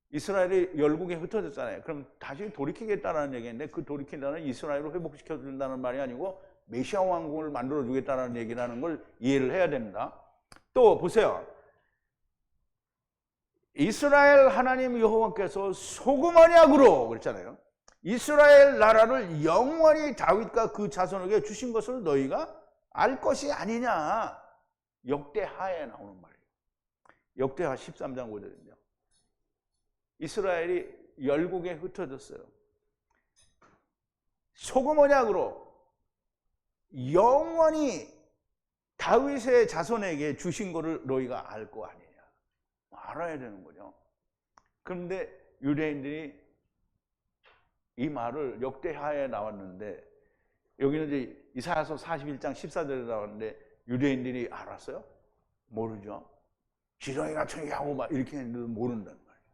이스라엘이 열국에 흩어졌잖아요. 그럼 다시 돌이키겠다는 얘기인데, 그 돌이킨다는 이스라엘을 회복시켜준다는 말이 아니고 메시아 왕국을 만들어주겠다는 얘기라는 걸 이해를 해야 됩니다. 또 보세요. 이스라엘 하나님 여호와께서 소금 언약으로 그랬잖아요. 이스라엘 나라를 영원히 다윗과 그 자손에게 주신 것을 너희가 알 것이 아니냐. 역대하에 나오는 말이에요. 역대하 13장 5절인데요. 이스라엘이 열국에 흩어졌어요. 소금 언약으로 영원히 다윗의 자손에게 주신 것을 너희가 알 거 아니냐. 알아야 되는 거죠. 그런데 유대인들이 이 말을 역대하에 나왔는데, 여기는 이제 이사야서 41장 14절에 나왔는데 유대인들이 알았어요? 모르죠. 지렁이 같은 야고 막 이렇게 했는데 모른다는 말이에요.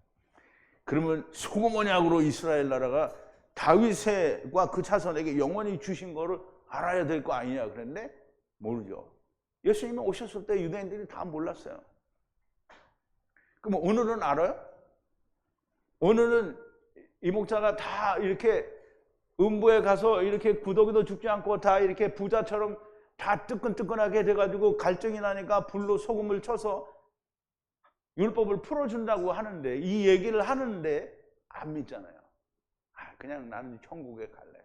그러면 소금 언약으로 이스라엘 나라가 다윗과 그 자손에게 영원히 주신 거를 알아야 될 거 아니냐 그랬는데 모르죠. 예수님이 오셨을 때 유대인들이 다 몰랐어요. 그럼 오늘은 알아요? 오늘은 이 목사가 다 이렇게 음부에 가서 이렇게 구더기도 죽지 않고 다 이렇게 부자처럼 다 뜨끈뜨끈하게 돼가지고 갈증이 나니까 불로 소금을 쳐서 율법을 풀어준다고 하는데, 이 얘기를 하는데 안 믿잖아요. 그냥 나는 천국에 갈래.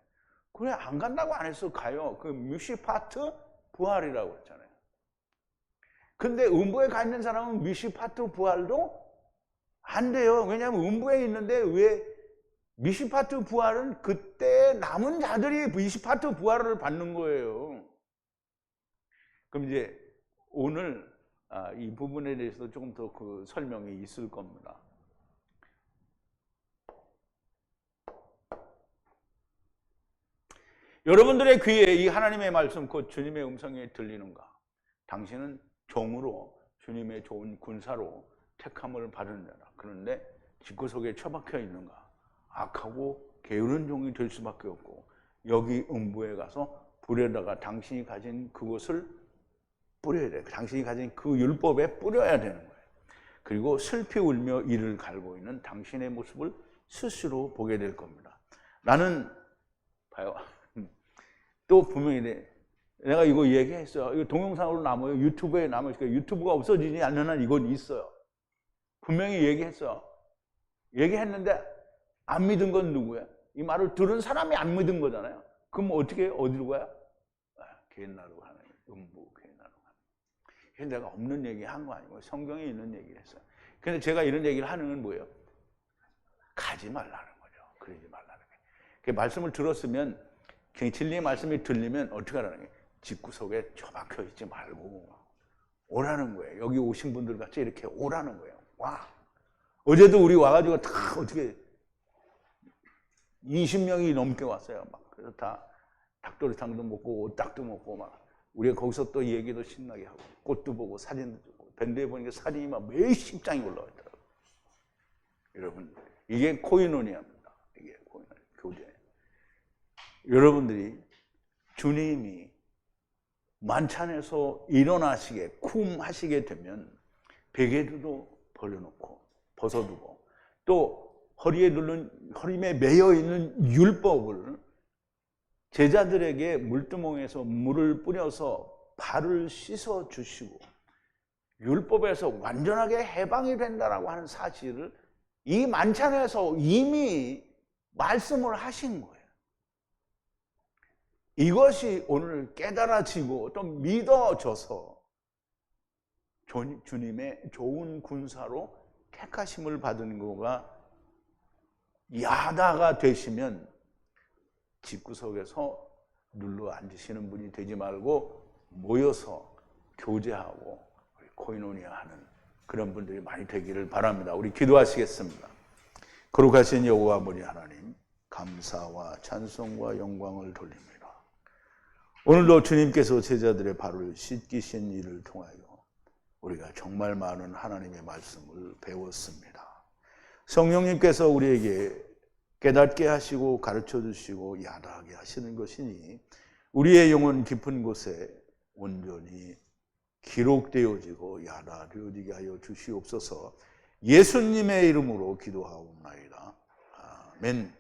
그래, 안 간다고 안 했어. 가요. 그 뮤시파트 부활이라고 했잖아요. 근데 음부에 가 있는 사람은 뮤시파트 부활도 안 돼요. 왜냐하면 음부에 있는데, 왜 미시파트 부활은 그때 남은 자들이 미시파트 부활을 받는 거예요. 그럼 이제 오늘 이 부분에 대해서 조금 더 그 설명이 있을 겁니다. 여러분들의 귀에 이 하나님의 말씀, 곧 주님의 음성이 들리는가? 당신은 종으로 주님의 좋은 군사로 택함을 받은 자라. 그런데 집구석에 처박혀 있는가? 악하고 게으른 종이 될 수밖에 없고, 여기 음부에 가서 불에다가 당신이 가진 그것을 뿌려야 돼요. 당신이 가진 그 율법에 뿌려야 되는 거예요. 그리고 슬피 울며 이를 갈고 있는 당신의 모습을 스스로 보게 될 겁니다. 나는 봐요. 또 분명히 내가 이거 얘기했어요. 이거 동영상으로 남아요. 유튜브에 남아요. 유튜브가 없어지지 않는 한 이건 있어요. 분명히 얘기했어요. 얘기했는데 안 믿은 건 누구야? 이 말을 들은 사람이 안 믿은 거잖아요. 그럼 어떻게 해요? 어디로 가요? 게을나로 가는 거예요. 음부 게을나로 가는 거예요. 이게 내가 없는 얘기 한 거 아니고 성경에 있는 얘기를 했어요. 근데 제가 이런 얘기를 하는 건 뭐예요? 가지 말라는 거죠. 그러지 말라는 거예요. 그 말씀을 들었으면, 진리의 말씀이 들리면 어떻게 하라는 거예요? 집구석에 처박혀 있지 말고 오라는 거예요. 여기 오신 분들 같이 이렇게 오라는 거예요. 와. 어제도 우리 와가지고 다 어떻게 20명이 넘게 왔어요. 막 그래서 다 닭도리탕도 먹고 오딱도 먹고 막, 우리가 거기서 또 얘기도 신나게 하고 꽃도 보고 사진도 찍고, 밴드에 보니까 사진이 막 몇십 장이 올라와 있더라고요. 여러분, 이게 코이노니아입니다. 이게 코이노니아, 교제. 여러분들이 주님이 만찬에서 일어나시게 쿰 하시게 되면 베개도 버려놓고 벗어두고, 또 허리에 매여 있는 율법을 제자들에게 물두멍에서 물을 뿌려서 발을 씻어 주시고 율법에서 완전하게 해방이 된다라고 하는 사실을 이 만찬에서 이미 말씀을 하신 거예요. 이것이 오늘 깨달아지고 또 믿어져서 주님의 좋은 군사로 택하심을 받은 거가 야다가 되시면 집구석에서 눌러 앉으시는 분이 되지 말고 모여서 교제하고 코이노니아 하는 그런 분들이 많이 되기를 바랍니다. 우리 기도하시겠습니다. 거룩하신 여호와 우리 하나님, 감사와 찬송과 영광을 돌립니다. 오늘도 주님께서 제자들의 발을 씻기신 일을 통하여 우리가 정말 많은 하나님의 말씀을 배웠습니다. 성령님께서 우리에게 깨닫게 하시고 가르쳐 주시고 야다하게 하시는 것이니 우리의 영혼 깊은 곳에 온전히 기록되어지고 야다되어지게 하여 주시옵소서. 예수님의 이름으로 기도하옵나이다. 아멘.